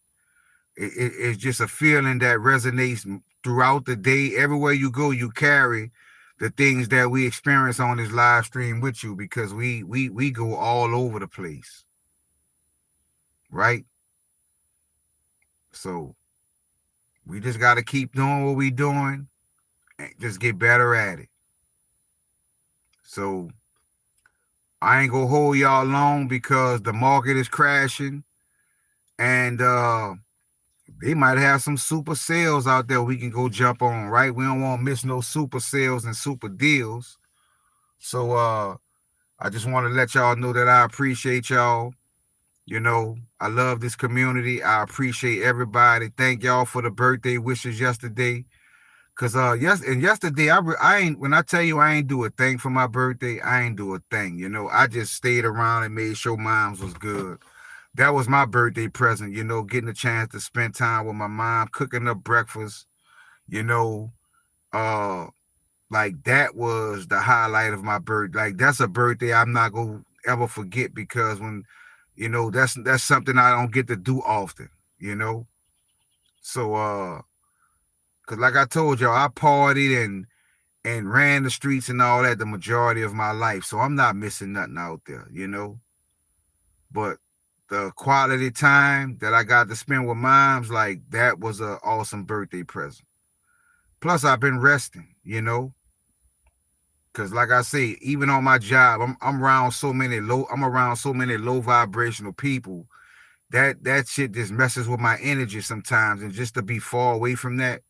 S1: It's just a feeling that resonates throughout the day. Everywhere you go, you carry the things that we experience on this live stream with you, because we go all over the place. Right? So we just got to keep doing what we doing and just get better at it. So I ain't gonna hold y'all long because the market is crashing, and they might have some super sales out there we can go jump on, right? We don't want to miss no super sales and super deals. So I just want to let y'all know that I appreciate y'all. You know, I love this community. I appreciate everybody. Thank y'all for the birthday wishes yesterday. Cause yesterday I ain't, when I tell you I ain't do a thing for my birthday, I ain't do a thing. You know, I just stayed around and made sure moms was good. That was my birthday present, you know, getting a chance to spend time with my mom, cooking up breakfast, you know, like that was the highlight of my birthday. Like that's a birthday I'm not gonna ever forget, because when, you know, that's something I don't get to do often, you know. So cause like I told y'all, I partied and ran the streets and all that the majority of my life. So I'm not missing nothing out there, you know. But the quality time that I got to spend with moms, like that was an awesome birthday present. Plus I've been resting, you know. Cause like I say, even on my job, I'm around so many low vibrational people that shit just messes with my energy sometimes. And just to be far away from that,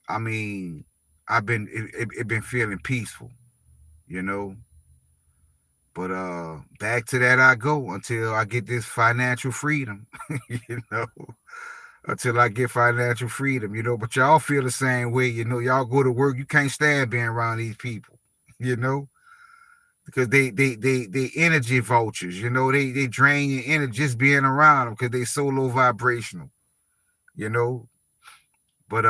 S1: I mean, I've been it been feeling peaceful, you know. But back to that I go until I get this financial freedom, you know. Until I get financial freedom, you know. But y'all feel the same way, you know. Y'all go to work, you can't stand being around these people, you know, because they energy vultures, you know. They drain your energy just being around them because they so low vibrational, you know. But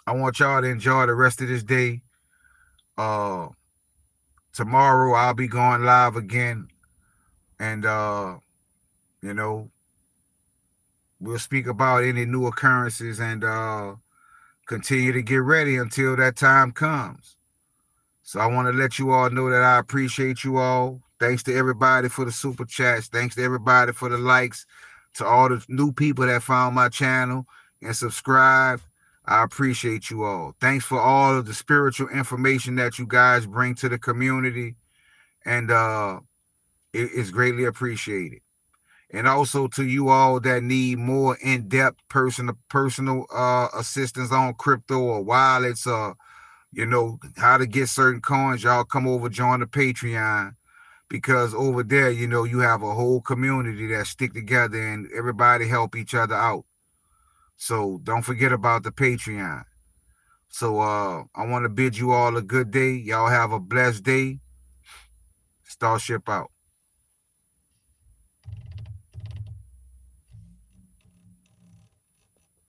S1: I want y'all to enjoy the rest of this day. Tomorrow I'll be going live again, and you know, we'll speak about any new occurrences and continue to get ready until that time comes. So I want to let you all know that I appreciate you all. Thanks to everybody for the super chats. Thanks to everybody for the likes. To all the new people that found my channel and subscribe, I appreciate you all. Thanks for all of the spiritual information that you guys bring to the community, and it's greatly appreciated. And also to you all that need more in-depth personal assistance on crypto or wallets, or you know how to get certain coins, y'all come over, join the Patreon, because over there, you know, you have a whole community that stick together and everybody help each other out. So don't forget about the Patreon. So I want to bid you all a good day. Y'all have a blessed day. Starship out.